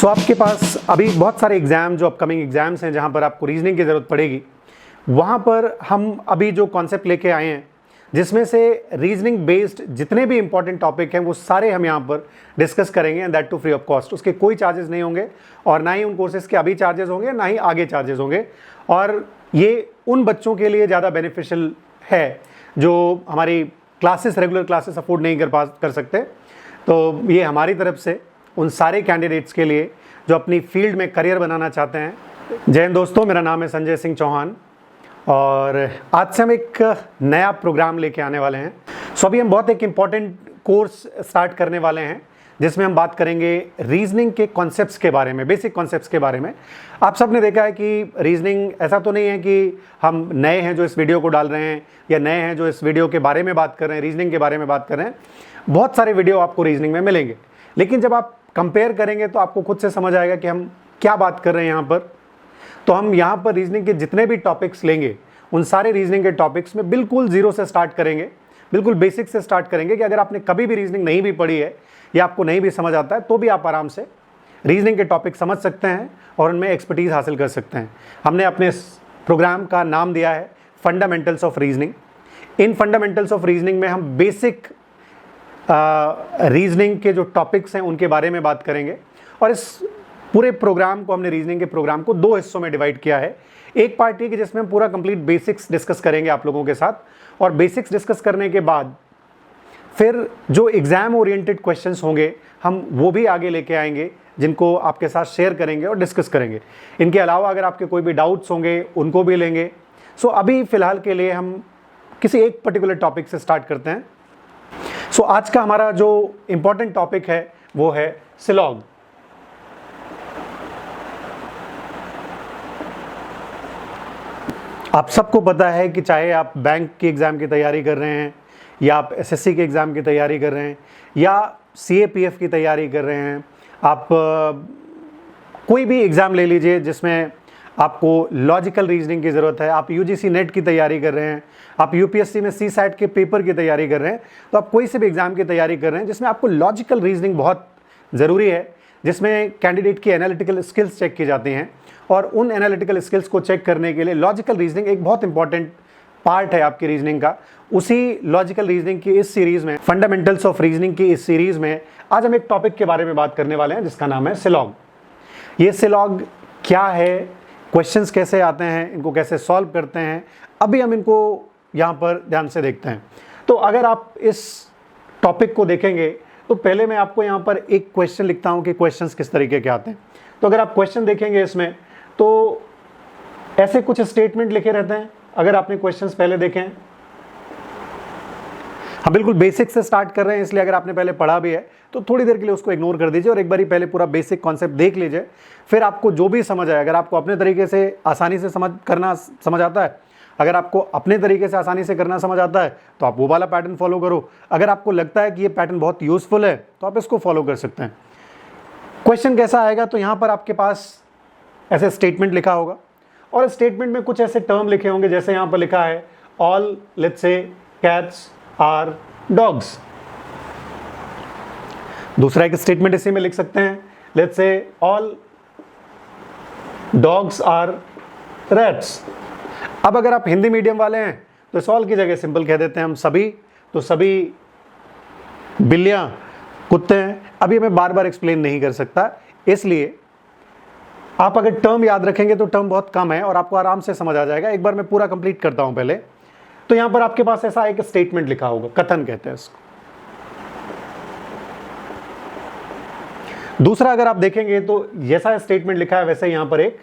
सो आपके पास अभी बहुत सारे एग्ज़ाम जो अपकमिंग एग्ज़ाम्स हैं जहाँ पर आपको रीजनिंग की ज़रूरत पड़ेगी, वहाँ पर हम अभी जो कॉन्सेप्ट लेके आए हैं जिसमें से रीजनिंग बेस्ड जितने भी इंपॉर्टेंट टॉपिक हैं वो सारे हम यहाँ पर डिस्कस करेंगे, and that too free of cost. उसके कोई चार्जेस नहीं होंगे और ना ही उन कोर्सेज़ के अभी चार्जेस होंगे, ना ही आगे चार्जेस होंगे। और ये उन बच्चों के लिए ज़्यादा बेनिफिशियल है जो हमारी क्लासेस, रेगुलर क्लासेस अफोर्ड नहीं कर सकते। तो ये हमारी तरफ से उन सारे कैंडिडेट्स के लिए जो अपनी फील्ड में करियर बनाना चाहते हैं। जय हिंद दोस्तों, मेरा नाम है संजय सिंह चौहान और आज से हम एक नया प्रोग्राम लेके आने वाले हैं। सो अभी हम बहुत एक इम्पॉर्टेंट कोर्स स्टार्ट करने वाले हैं जिसमें हम बात करेंगे रीजनिंग के कॉन्सेप्ट्स के बारे में, बेसिक कॉन्सेप्ट्स के बारे में। आप सब ने देखा है कि रीजनिंग ऐसा तो नहीं है कि हम नए हैं जो इस वीडियो को डाल रहे हैं या नए हैं जो इस वीडियो के बारे में बात कर रहे हैं, रीजनिंग के बारे में बात कर रहे हैं। बहुत सारे वीडियो आपको रीजनिंग में मिलेंगे, लेकिन जब आप कंपेयर करेंगे तो आपको खुद से समझ आएगा कि हम क्या बात कर रहे हैं यहाँ पर। तो हम यहाँ पर रीजनिंग के जितने भी टॉपिक्स लेंगे उन सारे रीजनिंग के टॉपिक्स में बिल्कुल जीरो से स्टार्ट करेंगे, बिल्कुल बेसिक से स्टार्ट करेंगे कि अगर आपने कभी भी रीजनिंग नहीं भी पढ़ी है या आपको नहीं भी समझ आता है तो भी आप आराम से रीजनिंग के टॉपिक समझ सकते हैं और उनमें एक्सपर्टीज़ हासिल कर सकते हैं। हमने अपने इस प्रोग्राम का नाम दिया है fundamentals of reasoning. In fundamentals of reasoning में हम बेसिक रीजनिंग के जो टॉपिक्स हैं उनके बारे में बात करेंगे। और इस पूरे प्रोग्राम को हमने रीजनिंग के प्रोग्राम को दो हिस्सों में डिवाइड किया है। एक पार्ट ये कि जिसमें हम पूरा कंप्लीट बेसिक्स डिस्कस करेंगे आप लोगों के साथ, और बेसिक्स डिस्कस करने के बाद फिर जो एग्ज़ाम ओरिएंटेड क्वेश्चंस होंगे हम वो भी आगे लेके आएंगे जिनको आपके साथ शेयर करेंगे और डिस्कस करेंगे। इनके अलावा अगर आपके कोई भी डाउट्स होंगे उनको भी लेंगे। सो अभी फ़िलहाल के लिए हम किसी एक पर्टिकुलर टॉपिक से स्टार्ट करते हैं। सो आज का हमारा जो इम्पॉर्टेंट टॉपिक है वो है सिलॉग। आप सबको पता है कि चाहे आप बैंक के एग्ज़ाम की तैयारी कर रहे हैं या आप एसएससी के एग्ज़ाम की तैयारी कर रहे हैं या सीएपीएफ की तैयारी कर रहे हैं, आप कोई भी एग्ज़ाम ले लीजिए जिसमें आपको लॉजिकल रीजनिंग की ज़रूरत है, आप यूजीसी नेट की तैयारी कर रहे हैं, आप यूपीएससी में सीसैट के पेपर की तैयारी कर रहे हैं, तो आप कोई से भी एग्ज़ाम की तैयारी कर रहे हैं जिसमें आपको लॉजिकल रीजनिंग बहुत ज़रूरी है, जिसमें कैंडिडेट की एनालिटिकल स्किल्स चेक की जाती हैं। और उन एनालिटिकल स्किल्स को चेक करने के लिए लॉजिकल रीजनिंग एक बहुत इंपॉर्टेंट पार्ट है आपकी रीजनिंग का। उसी लॉजिकल रीजनिंग की इस सीरीज़ में, फंडामेंटल्स ऑफ रीजनिंग की इस सीरीज़ में आज हम एक टॉपिक के बारे में बात करने वाले हैं जिसका नाम है सिलॉग। ये सिलॉग क्या है, क्वेश्चंस कैसे आते हैं, इनको कैसे सॉल्व करते हैं, अभी हम इनको यहाँ पर ध्यान से देखते हैं। तो अगर आप इस टॉपिक को देखेंगे तो पहले मैं आपको यहाँ पर एक क्वेश्चन लिखता हूँ कि क्वेश्चंस किस तरीके के आते हैं। तो अगर आप क्वेश्चन देखेंगे इसमें तो ऐसे कुछ स्टेटमेंट लिखे रहते हैं। अगर आपने क्वेश्चंस पहले देखे हैं, हम बिल्कुल बेसिक से स्टार्ट कर रहे हैं, इसलिए अगर आपने पहले पढ़ा भी है तो थोड़ी देर के लिए उसको इग्नोर कर दीजिए और एक बारी पहले पूरा बेसिक कॉन्सेप्ट देख लीजिए। फिर आपको जो भी समझ आए, अगर आपको अपने तरीके से आसानी से समझ आता है, अगर आपको अपने तरीके से आसानी से करना समझ आता है तो आप वो वाला पैटर्न फॉलो करो। अगर आपको लगता है कि ये पैटर्न बहुत यूजफुल है तो आप इसको फॉलो कर सकते हैं। क्वेश्चन कैसा आएगा, तो यहाँ पर आपके पास ऐसे स्टेटमेंट लिखा होगा और स्टेटमेंट में कुछ ऐसे टर्म लिखे होंगे, जैसे यहाँ पर लिखा है all let's say cats are dogs. दूसरा एक स्टेटमेंट इसी में लिख सकते हैं, let's say all dogs are rats. अब अगर आप हिंदी मीडियम वाले हैं तो इस ऑल की जगह सिंपल कह देते हैं हम सभी, तो सभी बिल्लियां कुत्ते हैं। अभी मैं बार बार एक्सप्लेन नहीं कर सकता, इसलिए आप अगर टर्म याद रखेंगे तो टर्म बहुत कम है और आपको आराम से समझ आ जाएगा। एक बार मैं पूरा कंप्लीट करता हूं पहले। तो यहां पर आपके पास ऐसा एक स्टेटमेंट लिखा होगा, कथन कहते हैं इसको। दूसरा अगर आप देखेंगे तो जैसा स्टेटमेंट लिखा है वैसे यहां पर एक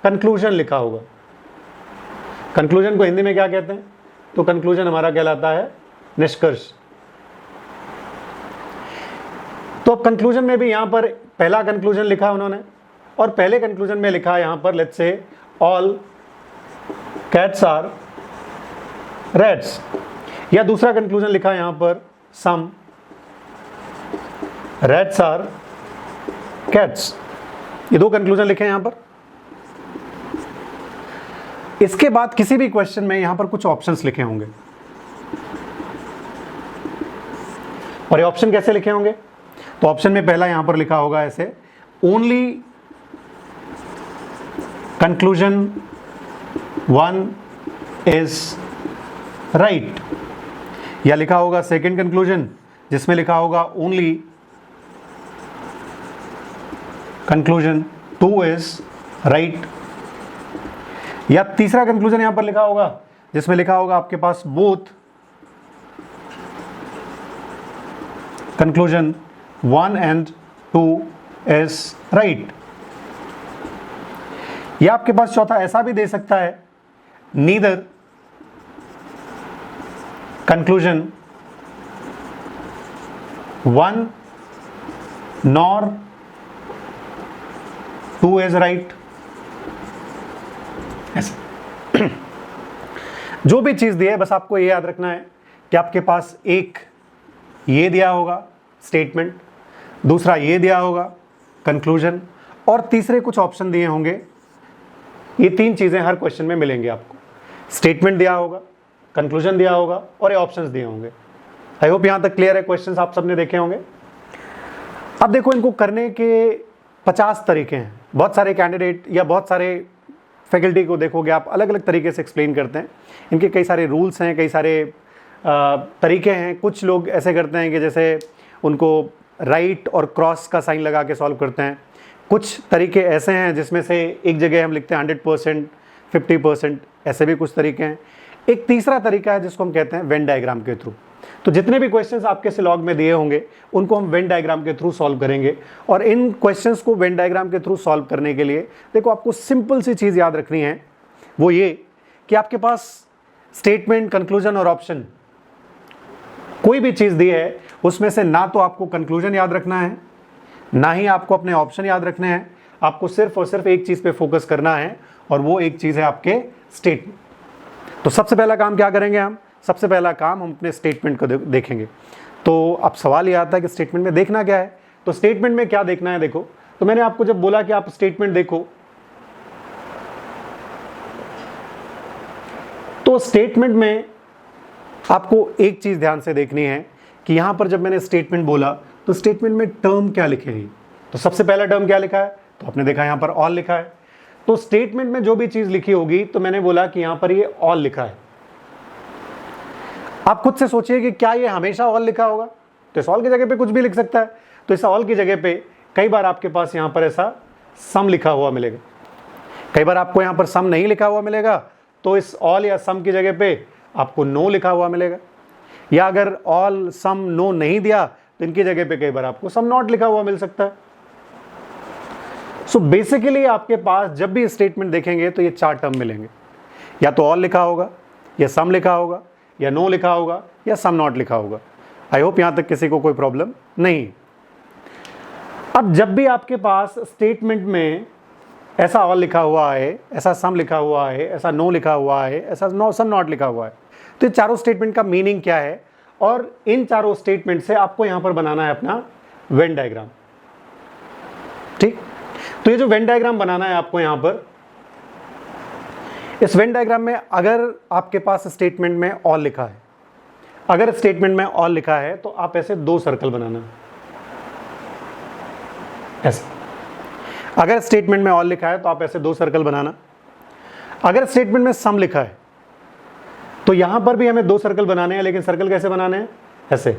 कंक्लूजन लिखा होगा। कंक्लूजन को हिंदी में क्या कहते हैं, तो कंक्लूजन हमारा कहलाता है निष्कर्ष। तो अब कंक्लूजन में भी यहां पर पहला कंक्लूजन लिखा उन्होंने और पहले कंक्लूजन में लिखा यहां पर let's say all cats are rats, या दूसरा कंक्लूजन लिखा यहां पर सम रैट्स आर कैट्स। ये दो कंक्लूजन लिखे यहां पर। इसके बाद किसी भी क्वेश्चन में यहां पर कुछ ऑप्शंस लिखे होंगे और ये ऑप्शन कैसे लिखे होंगे, तो ऑप्शन में पहला यहां पर लिखा होगा ऐसे ओनली कंक्लूजन 1 इज राइट, या लिखा होगा सेकेंड कंक्लूजन जिसमें लिखा होगा ओनली कंक्लूजन 2 इज राइट, या तीसरा कंक्लूजन यहां पर लिखा होगा जिसमें लिखा होगा आपके पास both conclusion 1 and 2 is right, या आपके पास चौथा ऐसा भी दे सकता है neither conclusion 1 nor 2 is right. ऐसा जो भी चीज दी है बस आपको ये याद रखना है कि आपके पास एक ये दिया होगा स्टेटमेंट, दूसरा ये दिया होगा कंक्लूजन, और तीसरे कुछ ऑप्शन दिए होंगे। ये तीन चीजें हर क्वेश्चन में मिलेंगे आपको, स्टेटमेंट दिया होगा, कंक्लूजन दिया होगा और ये ऑप्शंस दिए होंगे। आई होप यहां तक क्लियर है, क्वेश्चंस आप सबने देखे होंगे। अब देखो इनको करने के 50 तरीके हैं। बहुत सारे कैंडिडेट या बहुत सारे फैकल्टी को देखोगे आप अलग अलग तरीके से एक्सप्लेन करते हैं, इनके कई सारे रूल्स हैं, कई सारे तरीके हैं। कुछ लोग ऐसे करते हैं कि जैसे उनको राइट और क्रॉस का साइन लगा के सॉल्व करते हैं। कुछ तरीके ऐसे हैं जिसमें से एक जगह हम लिखते हैं 100%, 50%, ऐसे भी कुछ तरीके हैं। एक तीसरा तरीका है जिसको हम कहते हैं वेन डायग्राम के थ्रू। तो जितने भी क्वेश्चंस आपके सिलॉग में दिए होंगे उनको हम वेन डायग्राम के थ्रू सॉल्व करेंगे। और इन क्वेश्चंस को वेन डायग्राम के थ्रू सॉल्व करने के लिए देखो आपको सिंपल सी चीज़ याद रखनी है, वो ये कि आपके पास स्टेटमेंट, कंक्लूजन और ऑप्शन कोई भी चीज़ दी है उसमें से ना तो आपको कंक्लूजन याद रखना है, ना ही आपको अपने ऑप्शन याद रखने हैं। आपको सिर्फ और सिर्फ एक चीज़ पे फोकस करना है और वो एक चीज़ है आपके स्टेटमेंट। तो सबसे पहला काम क्या करेंगे हम? सबसे पहला काम हम अपने स्टेटमेंट को देखेंगे। तो अब सवाल ये आता है कि स्टेटमेंट में देखना क्या है। तो स्टेटमेंट में क्या देखना है देखो, तो मैंने आपको जब बोला कि आप स्टेटमेंट देखो, तो स्टेटमेंट में आपको एक चीज ध्यान से देखनी है कि यहां पर जब मैंने स्टेटमेंट बोला तो स्टेटमेंट में टर्म क्या लिखे हैं। तो सबसे पहला टर्म क्या लिखा है, तो आपने देखा यहां पर ऑल लिखा है। तो स्टेटमेंट में जो भी चीज लिखी होगी तो मैंने बोला कि यहां पर ये ऑल लिखा है। आप खुद से सोचिए कि क्या ये हमेशा ऑल लिखा होगा? तो इस ऑल की जगह पे कुछ भी लिख सकता है। तो इस ऑल की जगह पे कई बार आपके पास यहां पर ऐसा सम लिखा हुआ मिलेगा, कई बार आपको यहां पर सम नहीं लिखा हुआ मिलेगा। तो इस ऑल या सम की जगह पे आपको नो लिखा हुआ मिलेगा, या अगर ऑल सम नो नहीं दिया तो इनकी जगह पे कई बार आपको सम नॉट लिखा हुआ मिल सकता है। सो बेसिकली आपके पास जब भी स्टेटमेंट देखेंगे तो ये चार टर्म मिलेंगे, या तो ऑल लिखा होगा, या सम लिखा होगा, या नो लिखा होगा, या सम नॉट लिखा होगा। आई होप यहां तक किसी को कोई प्रॉब्लम नहीं। अब जब भी आपके पास स्टेटमेंट में ऐसा ऑल लिखा हुआ है, ऐसा सम लिखा हुआ है, ऐसा नो लिखा हुआ है, ऐसा सम नॉट लिखा हुआ है, तो ये चारों स्टेटमेंट का मीनिंग क्या है, और इन चारों स्टेटमेंट से आपको यहां पर बनाना है अपना वेन डायग्राम। ठीक, तो ये जो वेन डायग्राम बनाना है आपको यहां पर, इस वेन डायग्राम में अगर आपके पास स्टेटमेंट में ऑल लिखा है, अगर स्टेटमेंट में ऑल लिखा है तो आप ऐसे दो सर्कल बनाना, ऐसे। अगर स्टेटमेंट में ऑल लिखा है तो आप ऐसे दो सर्कल बनाना। अगर स्टेटमेंट में सम लिखा है तो यहां पर भी हमें दो सर्कल बनाने हैं, लेकिन सर्कल कैसे बनाने हैं? ऐसे।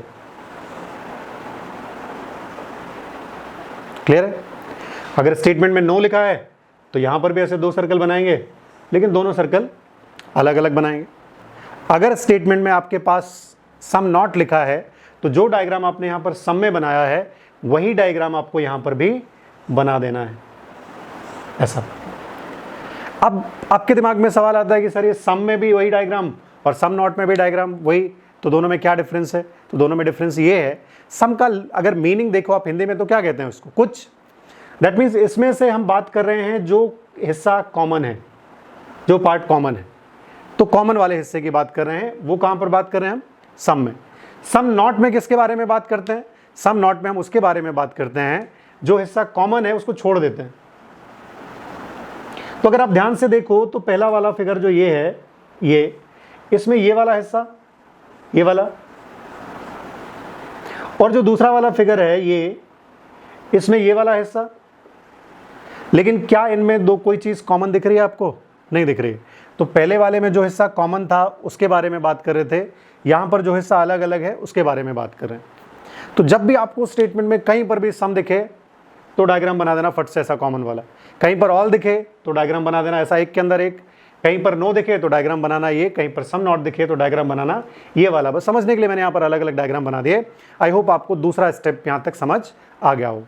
क्लियर है? अगर स्टेटमेंट में नो लिखा है तो यहां पर भी ऐसे दो सर्कल बनाएंगे, लेकिन दोनों सर्कल अलग अलग बनाएंगे। अगर स्टेटमेंट में आपके पास सम नॉट लिखा है तो जो डायग्राम आपने यहां पर सम में बनाया है वही डायग्राम आपको यहां पर भी बना देना है, ऐसा। अब आपके दिमाग में सवाल आता है कि सर ये सम में भी वही डायग्राम और सम नॉट में भी डायग्राम वही, तो दोनों में क्या डिफरेंस है? तो दोनों में डिफरेंस ये है, सम का अगर मीनिंग देखो आप हिंदी में तो क्या कहते हैं उसको, कुछ। दैट मीन्स इसमें से हम बात कर रहे हैं जो हिस्सा कॉमन है, जो पार्ट कॉमन है, तो कॉमन वाले हिस्से की बात कर रहे हैं। वो कहां पर बात कर रहे हैं हम? सम में। सम नॉट में किसके बारे में बात करते हैं? सम नॉट में हम उसके बारे में बात करते हैं जो हिस्सा कॉमन है उसको छोड़ देते हैं। तो अगर आप ध्यान से देखो तो पहला वाला फिगर जो ये है, ये, इसमें ये वाला हिस्सा, ये वाला, और जो दूसरा वाला फिगर है ये, इसमें ये वाला हिस्सा लेकिन क्या इनमें दो कोई चीज़ कॉमन दिख रही है आपको? नहीं दिख रही। तो पहले वाले में जो हिस्सा कॉमन था उसके बारे में बात कर रहे थे, यहाँ पर जो हिस्सा अलग अलग है उसके बारे में बात कर रहे हैं। तो जब भी आपको स्टेटमेंट में कहीं पर भी सम दिखे तो डायग्राम बना देना फट से ऐसा कॉमन वाला, कहीं पर ऑल दिखे तो डायग्राम बना देना ऐसा एक के अंदर एक, कहीं पर नो दिखे तो डायग्राम बनाना ये, कहीं पर सम नॉट दिखे तो डायग्राम बनाना ये वाला। बस समझने के लिए मैंने यहाँ पर अलग अलग डायग्राम बना दिए। आई होप आपको दूसरा स्टेप यहाँ तक समझ आ गया हो।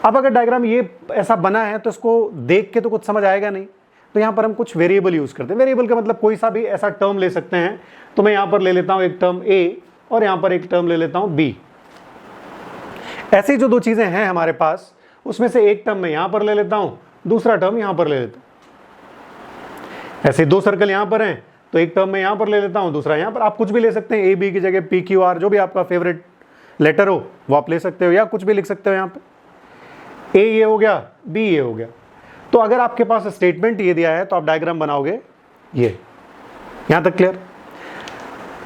अब अगर डायग्राम ये ऐसा बना है तो इसको देख के तो कुछ समझ आएगा नहीं, तो यहाँ पर हम कुछ वेरिएबल यूज करते हैं। वेरिएबल का मतलब कोई सा भी ऐसा टर्म ले सकते हैं। तो मैं यहाँ पर ले लेता हूँ एक टर्म ए और यहाँ पर एक टर्म ले लेता हूँ बी। ऐसी जो दो चीजें हैं हमारे पास उसमें से एक टर्म मैं यहाँ पर ले लेता हूँ, दूसरा टर्म यहाँ पर ले लेता हूँ। ऐसे दो सर्कल यहाँ पर हैं तो एक टर्म मैं यहाँ पर ले लेता हूँ, दूसरा यहाँ पर। आप कुछ भी ले सकते हैं, ए बी की जगह पी क्यू आर, जो भी आपका फेवरेट लेटर हो वो आप ले सकते हो, या कुछ भी लिख सकते हो यहाँ पे। ए ये हो गया, बी ये हो गया। तो अगर आपके पास स्टेटमेंट ये दिया है तो आप डायग्राम बनाओगे ये। यहां तक क्लियर?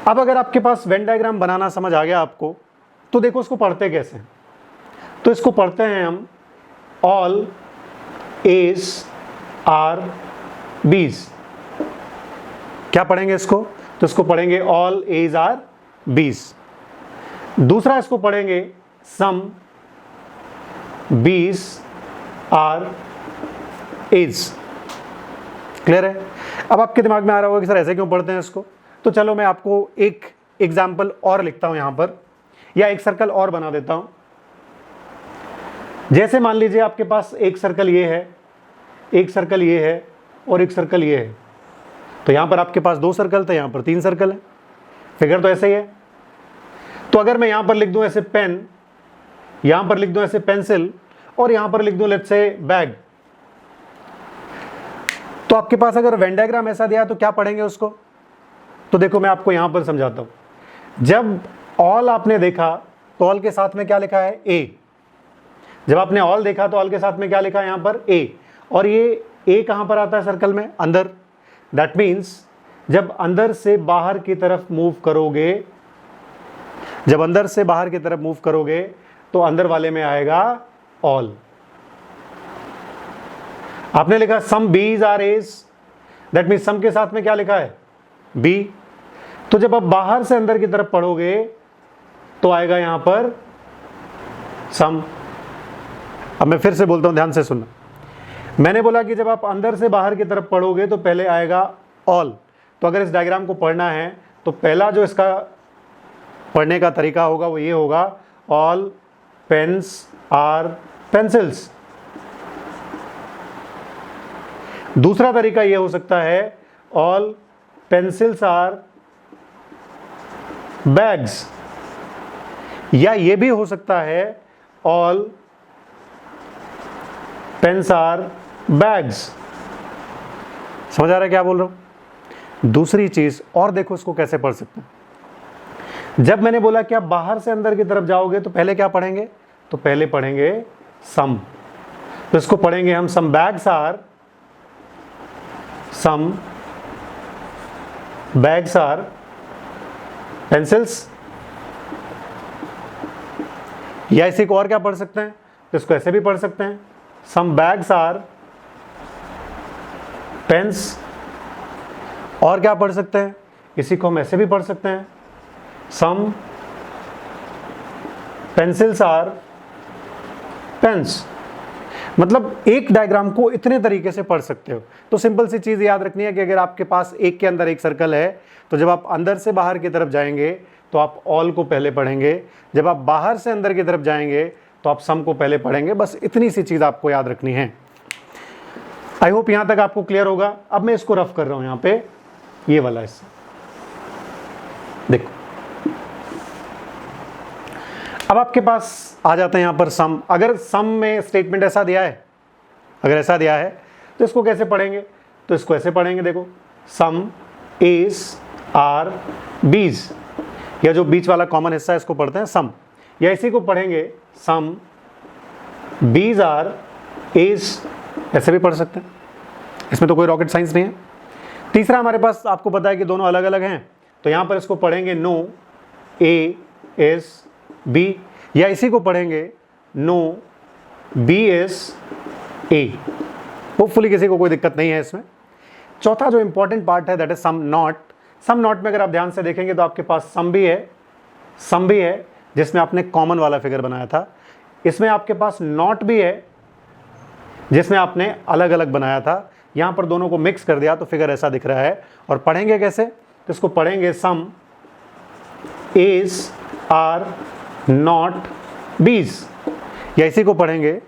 अब अगर आपके पास वेन डायग्राम बनाना समझ आ गया आपको, तो देखो इसको पढ़ते कैसे हैं। तो इसको पढ़ते हैं हम ऑल एज आर बीज। क्या पढ़ेंगे इसको? तो इसको पढ़ेंगे ऑल एज आर बीज। दूसरा इसको पढ़ेंगे सम बीज आर एज। क्लियर है? अब आपके दिमाग में आ रहा होगा कि सर ऐसे क्यों पढ़ते हैं इसको। तो चलो मैं आपको एक एग्जाम्पल और लिखता हूं यहां पर, या एक सर्कल और बना देता हूं। जैसे मान लीजिए आपके पास एक सर्कल ये है, एक सर्कल ये है और एक सर्कल ये है। तो यहां पर आपके पास दो सर्कल थे, यहां पर तीन सर्कल है। फिगर तो ऐसे ही है। तो अगर मैं यहां पर लिख दूं ऐसे पेन, यहां पर लिख दूं ऐसे पेंसिल, और यहां पर लिख दूं लेट्स से बैग, तो आपके पास अगर वेन डायग्राम ऐसा दिया तो क्या पढ़ेंगे उसको? तो देखो मैं आपको यहां पर समझाता हूं। जब ऑल आपने देखा तो ऑल के साथ में क्या लिखा है? ए। जब आपने ऑल देखा तो ऑल के साथ में क्या लिखा है यहां पर? ए। और ये ए कहां पर आता है सर्कल में? अंदर। दैट मीन्स जब अंदर से बाहर की तरफ मूव करोगे, जब अंदर से बाहर की तरफ मूव करोगे तो अंदर वाले में आएगा ऑल। आपने लिखा सम bees are as, that means सम के साथ में क्या लिखा है? बी। तो जब आप बाहर से अंदर की तरफ पढ़ोगे तो आएगा यहां पर सम। अब मैं फिर से बोलता हूं, ध्यान से सुनना। मैंने बोला कि जब आप अंदर से बाहर की तरफ पढ़ोगे तो पहले आएगा ऑल। तो अगर इस डायग्राम को पढ़ना है तो पहला जो इसका पढ़ने का तरीका होगा वो ये होगा, ऑल पेन्स आर पेंसिल्स। दूसरा तरीका ये हो सकता है, ऑल पेंसिल्स आर बैग्स। या ये भी हो सकता है, ऑल पेन्स आर बैग्स। समझ आ रहा है क्या बोल रहा हूं? दूसरी चीज और देखो इसको कैसे पढ़ सकते हैं। जब मैंने बोला कि आप बाहर से अंदर की तरफ जाओगे तो पहले क्या पढ़ेंगे? तो पहले पढ़ेंगे सम। तो इसको पढ़ेंगे हम some bags are, some bags are pencils. या इसी को और क्या पढ़ सकते हैं? तो इसको ऐसे भी पढ़ सकते हैं, सम बैग्स आर पेन्स। और क्या पढ़ सकते हैं? इसी को हम ऐसे भी पढ़ सकते हैं, सम पेंसिल्स आर पेन्स। मतलब एक डायग्राम को इतने तरीके से पढ़ सकते हो। तो सिंपल सी चीज याद रखनी है कि अगर आपके पास एक के अंदर एक सर्कल है तो जब आप अंदर से बाहर की तरफ जाएंगे तो आप ऑल को पहले पढ़ेंगे, जब आप बाहर से अंदर की तरफ जाएंगे तो आप सम को पहले पढ़ेंगे। बस इतनी सी चीज आपको याद रखनी है। आई होप यहां तक आपको क्लियर होगा। अब मैं इसको रफ कर रहा हूं, यहां पे ये वाला हिस्सा देखो। अब आपके पास आ जाते हैं यहां पर सम। अगर सम में स्टेटमेंट ऐसा दिया है, अगर ऐसा दिया है तो इसको कैसे पढ़ेंगे? तो इसको ऐसे पढ़ेंगे, देखो सम एज आर बीज, या जो बीच वाला कॉमन हिस्सा है इसको पढ़ते हैं सम। या इसी को पढ़ेंगे सम बीज आर एज, ऐसे भी पढ़ सकते हैं। इसमें तो कोई रॉकेट साइंस नहीं है। तीसरा हमारे पास आपको पता है कि दोनों अलग अलग हैं, तो यहां पर इसको पढ़ेंगे नो ए एस बी, या इसी को पढ़ेंगे no B is A. Hopefully किसी को कोई दिक्कत नहीं है इसमें। चौथा जो इंपॉर्टेंट पार्ट है that is some not. Some not में अगर आप ध्यान से देखेंगे तो आपके पास सम भी है जिसमें आपने कॉमन वाला फिगर बनाया था, इसमें आपके पास नॉट भी है जिसमें आपने अलग अलग बनाया था। यहां पर दोनों को मिक्स कर दिया तो फिगर ऐसा दिख रहा है। और पढ़ेंगे कैसे, तो इसको पढ़ेंगे सम एज आर नॉट बीज, या इसी को पढ़ेंगे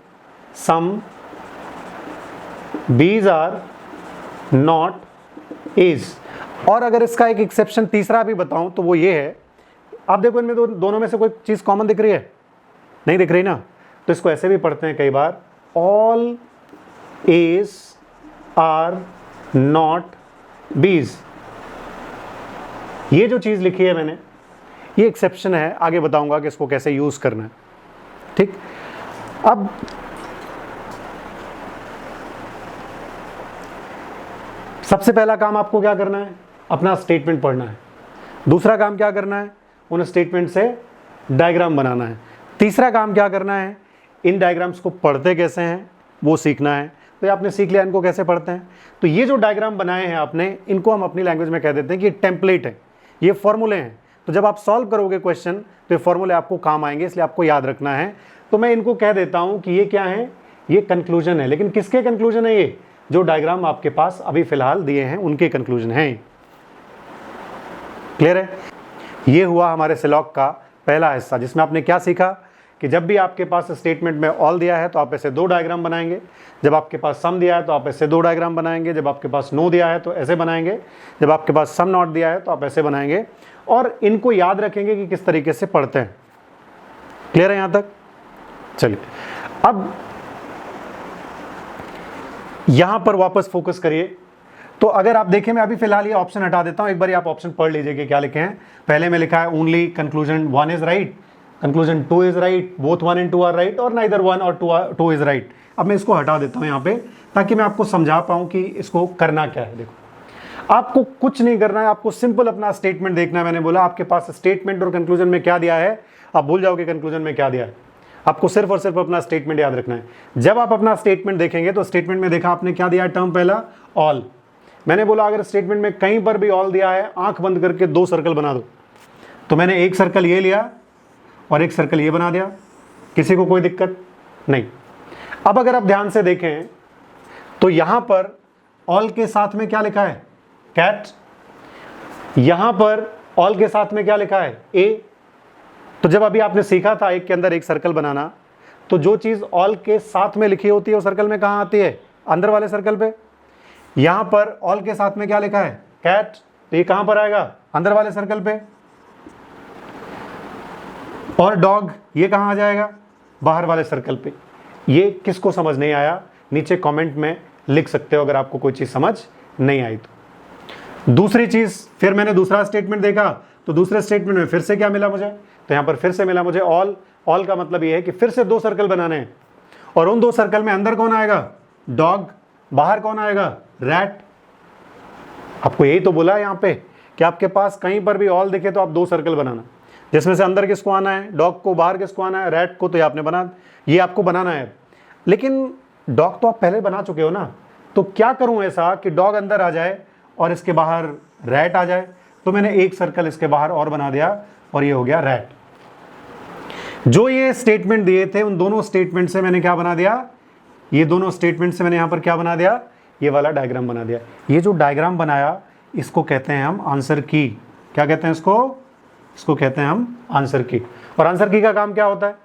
सम बीज आर नॉट एज। और अगर इसका एक एक्सेप्शन तीसरा भी बताऊं तो वो ये है, आप देखो इनमें दोनों में से कोई चीज कॉमन दिख रही है? नहीं दिख रही ना, तो इसको ऐसे भी पढ़ते हैं कई बार, ऑल एज आर नॉट बीज। ये जो चीज लिखी है मैंने, ये एक्सेप्शन है, आगे बताऊंगा कि इसको कैसे यूज करना है। ठीक, अब सबसे पहला काम आपको क्या करना है, अपना स्टेटमेंट पढ़ना है। दूसरा काम क्या करना है, उन स्टेटमेंट से डायग्राम बनाना है। तीसरा काम क्या करना है, इन डायग्राम्स को पढ़ते कैसे हैं वो सीखना है। तो ये आपने सीख लिया इनको कैसे पढ़ते हैं। तो ये जो डायग्राम बनाए हैं आपने, इनको हम अपनी लैंग्वेज में कह देते हैं कि टेम्पलेट है, ये फॉर्मूले हैं। तो जब आप सॉल्व करोगे क्वेश्चन तो ये फॉर्मूले आपको काम आएंगे, इसलिए आपको याद रखना है। तो मैं इनको कह देता हूं कि ये क्या है, ये कंक्लूजन है। लेकिन किसके कंक्लूजन है? ये जो डायग्राम आपके पास अभी फिलहाल दिए हैं उनके कंक्लूजन हैं। क्लियर है? ये हुआ हमारे सिलॉक का पहला हिस्सा, जिसमें आपने क्या सीखा कि जब भी आपके पास स्टेटमेंट में ऑल दिया है तो आप ऐसे 2 डायग्राम बनाएंगे, जब आपके पास सम दिया है तो आप ऐसे 2 डायग्राम बनाएंगे, जब आपके पास नो दिया है तो ऐसे बनाएंगे, जब आपके पास सम नॉट दिया है तो आप ऐसे बनाएंगे। और इनको याद रखेंगे कि किस तरीके से पढ़ते हैं। क्लियर है यहां तक? चलिए अब यहां पर वापस फोकस करिए। तो अगर आप देखें, मैं अभी फिलहाल ये ऑप्शन हटा देता हूं, एक बार आप ऑप्शन पढ़ लीजिए कि क्या लिखे हैं। पहले में लिखा है only conclusion 1 is right, conclusion 2 is right, both 1 and 2 are right, और नाइदर 1 और 2 इज राइट। अब मैं इसको हटा देता हूं यहां पे, ताकि मैं आपको समझा पाऊं कि इसको करना क्या है। देखो, आपको कुछ नहीं करना है, आपको सिंपल अपना स्टेटमेंट देखना है। मैंने बोला आपके पास स्टेटमेंट और कंक्लूजन में क्या दिया है, आप भूल जाओगे कंक्लूजन में क्या दिया है। आपको सिर्फ और सिर्फ अपना स्टेटमेंट याद रखना है। जब आप अपना स्टेटमेंट देखेंगे तो स्टेटमेंट में देखा आपने क्या दिया, टर्म पहला ऑल। मैंने बोला अगर स्टेटमेंट में कहीं पर भी ऑल दिया है, आंख बंद करके 2 सर्कल बना दो। तो मैंने एक सर्कल ये लिया और एक सर्कल ये बना दिया। किसी को कोई दिक्कत नहीं। अब अगर आप ध्यान से देखें तो यहां पर ऑल के साथ में क्या लिखा है, कैट। यहां पर ऑल के साथ में क्या लिखा है, ए। तो जब अभी आपने सीखा था एक के अंदर एक सर्कल बनाना, तो जो चीज ऑल के साथ में लिखी होती है वो सर्कल में कहां आती है, अंदर वाले सर्कल पे। यहां पर ऑल के साथ में क्या लिखा है, कैट, तो ये कहां पर आएगा, अंदर वाले सर्कल पे। और डॉग, ये कहां आ जाएगा, बाहर वाले सर्कल पे। ये किसको समझ नहीं आया, नीचे कमेंट में लिख सकते हो अगर आपको कोई चीज समझ नहीं आई तो। दूसरी चीज, फिर मैंने दूसरा स्टेटमेंट देखा तो दूसरे स्टेटमेंट में फिर से क्या मिला मुझे, तो यहां पर फिर से मिला मुझे ऑल। ऑल का मतलब ये है कि फिर से 2 सर्कल बनाने हैं, और उन 2 सर्कल में अंदर कौन आएगा, डॉग, बाहर कौन आएगा, रैट। आपको यही तो बोला है यहां पे कि आपके पास कहीं पर भी ऑल दिखे तो आप 2 सर्कल बनाना, जिसमें से अंदर किसको आना है, डॉग को, बाहर किसको आना है, रैट को। तो ये आपने ये आपको बनाना है। लेकिन डॉग तो आप पहले बना चुके हो ना, तो क्या करूं ऐसा कि डॉग अंदर आ जाए और इसके बाहर रैट आ जाए। तो मैंने एक सर्कल इसके बाहर और बना दिया और ये हो गया रैट। जो ये स्टेटमेंट दिए थे उन दोनों स्टेटमेंट से मैंने क्या बना दिया, ये दोनों स्टेटमेंट से मैंने यहां पर क्या बना दिया, ये वाला डायग्राम बना दिया। ये जो डायग्राम बनाया इसको कहते हैं हम आंसर की। क्या कहते हैं इसको कहते हैं हम आंसर की। और आंसर की का काम क्या होता है,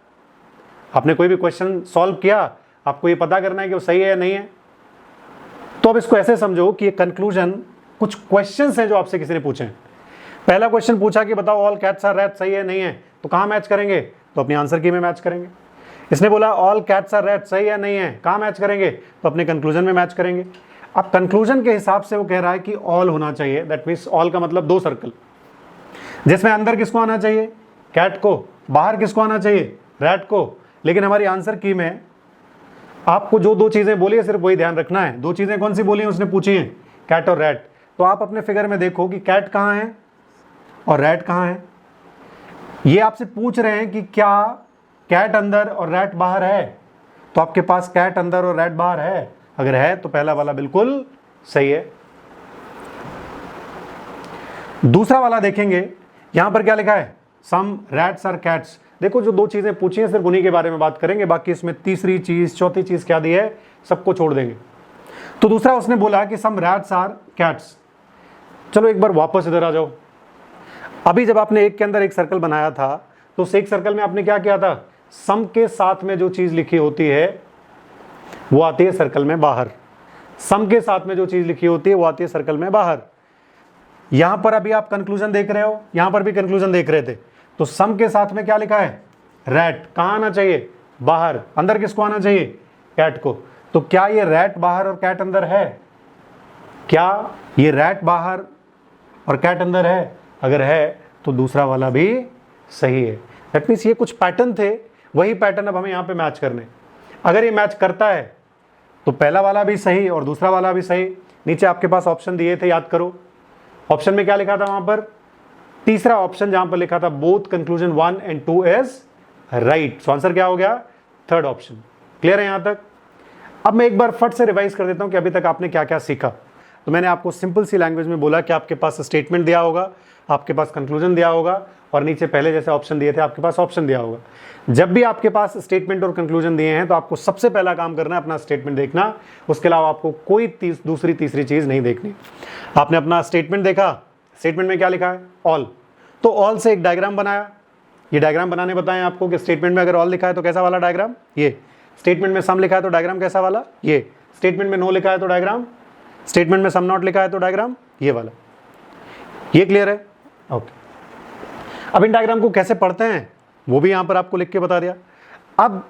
आपने कोई भी क्वेश्चन सॉल्व किया, आपको ये पता करना है कि वो सही है या नहीं है। तो अब इसको ऐसे समझो कि ये कंक्लूजन कुछ क्वेश्चंस हैं जो आपसे किसी ने पूछे हैं। पहला क्वेश्चन पूछा कि बताओ ऑल कैट्स आर रैट्स सही है नहीं है, तो कहां मैच करेंगे, तो अपनी आंसर की में मैच करेंगे। इसने बोला ऑल कैट्स आर रैट्स सही है नहीं है, कहां मैच करेंगे, तो अपने कंक्लूजन में मैच करेंगे। अब कंक्लूजन के हिसाब से वो कह रहा है कि ऑल होना चाहिए, दैट मीन्स ऑल का मतलब 2 सर्कल, जिसमें अंदर किसको आना चाहिए, कैट को, बाहर किसको आना चाहिए, रैट को। लेकिन हमारी आंसर की में आपको जो 2 चीजें बोली है सिर्फ वही ध्यान रखना है। 2 चीजें कौन सी बोली है उसने पूछी है, कैट और रैट। तो आप अपने फिगर में देखो कि कैट कहां है और रैट कहां है। ये आपसे पूछ रहे हैं कि क्या कैट अंदर और रैट बाहर है, तो आपके पास कैट अंदर और रैट बाहर है? अगर है तो पहला वाला बिल्कुल सही है। दूसरा वाला देखेंगे, यहां पर क्या लिखा है? सम रैट्स आर कैट्स। देखो जो दो चीजें पूछी हैं सिर्फ उन्हीं के बारे में बात करेंगे, बाकी इसमें तीसरी चीज चौथी चीज क्या दी है सबको छोड़ देंगे। तो दूसरा उसने बोला कि सम रैट्स आर कैट्स। चलो एक बार वापस इधर आ जाओ। अभी जब आपने एक के अंदर एक सर्कल बनाया था तो उस एक सर्कल में आपने क्या किया था? सम के साथ में जो चीज लिखी होती है वो आती है सर्कल में बाहर। सम के साथ में जो चीज लिखी होती है वो आती है सर्कल में बाहर। यहां पर अभी आप कंक्लूजन देख रहे हो, यहां पर भी कंक्लूजन देख रहे थे। तो सम के साथ में क्या लिखा है? रैट। कहां आना चाहिए? बाहर। अंदर किसको आना चाहिए? कैट को। तो क्या ये रैट बाहर और कैट अंदर है? क्या ये रैट बाहर और कैट अंदर है? अगर है तो दूसरा वाला भी सही है। दैट मीन्स ये कुछ पैटर्न थे, वही पैटर्न अब हमें यहां पे मैच करने। अगर ये मैच करता है तो पहला वाला भी सही और दूसरा वाला भी सही। नीचे आपके पास ऑप्शन दिए थे, याद करो। ऑप्शन में क्या लिखा था? वहां पर तीसरा ऑप्शन जहां पर लिखा था both conclusion 1 and 2 is right. So answer क्या हो गया? Third option. क्लियर है यहां तक? अब मैं एक बार फट से रिवाइज कर देता हूं कि अभी तक आपने क्या क्या सीखा। तो मैंने आपको सिंपल सी लैंग्वेज में बोला कि आपके पास स्टेटमेंट दिया होगा, आपके पास कंक्लूजन दिया होगा और नीचे पहले जैसे ऑप्शन दिए थे आपके पास ऑप्शन दिया होगा। जब भी आपके पास स्टेटमेंट और कंक्लूजन दिए हैं तो आपको सबसे पहला काम करना है अपना स्टेटमेंट देखना, उसके अलावा आपको कोई दूसरी तीसरी चीज नहीं देखनी। आपने अपना स्टेटमेंट देखा, स्टेटमेंट में क्या लिखा है? ऑल। तो ऑल से एक डायग्राम बनाया। ये डायग्राम बनाने बताएं आपको कि स्टेटमेंट में अगर ऑल लिखा है तो कैसा वाला डायग्राम? ये। स्टेटमेंट में सम लिखा है तो डायग्राम कैसा वाला? ये। स्टेटमेंट में नो लिखा है तो डायग्राम, स्टेटमेंट में सम नॉट लिखा है तो डायग्राम ये वाला। ये क्लियर है? ओके। अब इन डायग्राम को कैसे पढ़ते हैं वो भी यहां पर आपको लिख के बता दिया। अब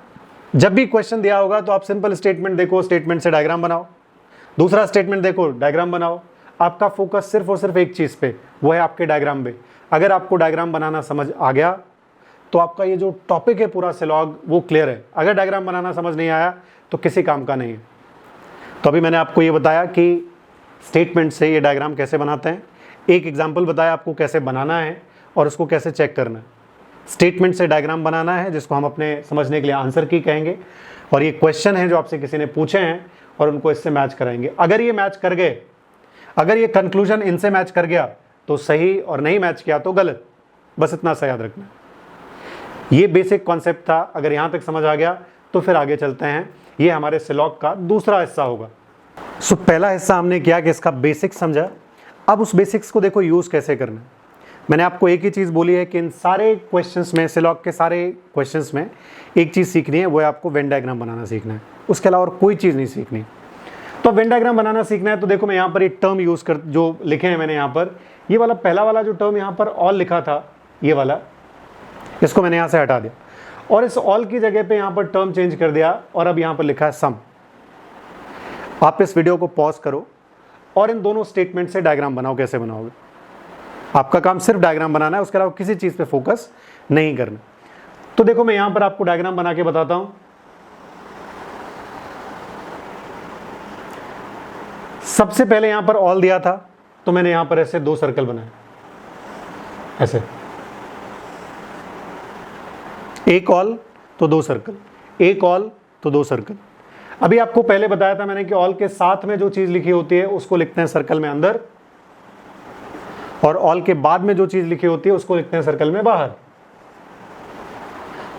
जब भी क्वेश्चन दिया होगा तो आप सिंपल स्टेटमेंट देखो, स्टेटमेंट से डायग्राम बनाओ। दूसरा स्टेटमेंट देखो, डायग्राम बनाओ। आपका फोकस सिर्फ और सिर्फ एक चीज पे, वो है आपके डायग्राम पे। अगर आपको डायग्राम बनाना समझ आ गया तो आपका ये जो टॉपिक है पूरा सिलॉग वो क्लियर है। अगर डायग्राम बनाना समझ नहीं आया तो किसी काम का नहीं है। तो अभी मैंने आपको ये बताया कि स्टेटमेंट से ये डायग्राम कैसे बनाते हैं, एक एग्जाम्पल बताया आपको कैसे बनाना है और उसको कैसे चेक करना है। स्टेटमेंट से डायग्राम बनाना है जिसको हम अपने समझने के लिए आंसर की कहेंगे, और ये क्वेश्चन है जो आपसे किसी ने पूछे हैं और उनको इससे मैच कराएंगे। अगर ये मैच कर गए, अगर ये कंक्लूजन इनसे मैच कर गया तो सही और नहीं मैच किया तो गलत। बस इतना सा याद रखना। ये बेसिक कॉन्सेप्ट था। अगर यहां तक समझ आ गया तो फिर आगे चलते हैं। ये हमारे सिलॉग का दूसरा हिस्सा होगा। सो पहला हिस्सा हमने किया कि इसका बेसिक समझा। अब उस बेसिक्स को देखो यूज कैसे करना। मैंने आपको एक ही चीज बोली है कि इन सारे क्वेश्चंस में, सिलॉग के सारे क्वेश्चंस में एक चीज सीखनी है, वो है आपको वेन डायग्राम बनाना सीखना है। उसके अलावा और कोई चीज नहीं सीखनी। तो वेन डायग्राम बनाना सीखना है तो देखो मैं यहाँ पर एक टर्म यूज कर जो लिखे हैं मैंने यहाँ पर, ये वाला पहला वाला जो टर्म यहाँ पर ऑल लिखा था, ये वाला, इसको मैंने यहाँ से हटा दिया और इस ऑल की जगह पे यहाँ पर टर्म चेंज कर दिया और अब यहाँ पर लिखा है सम। आप इस वीडियो को पॉज करो और इन दोनों स्टेटमेंट से डायग्राम बनाओ। कैसे बनाओगे? आपका काम सिर्फ डायग्राम बनाना है, उसके अलावा किसी चीज पे फोकस नहीं करना। तो देखो मैं यहां पर आपको डायग्राम बना के बताता हूं। सबसे पहले यहां पर ऑल दिया था तो मैंने यहां पर ऐसे दो सर्कल बनाए, ऐसे एक ऑल तो दो सर्कल, एक ऑल तो दो सर्कल। अभी आपको पहले बताया था मैंने कि ऑल के साथ में जो चीज लिखी होती है उसको लिखते हैं सर्कल में अंदर, और ऑल के बाद में जो चीज लिखी होती है उसको लिखते हैं सर्कल में बाहर।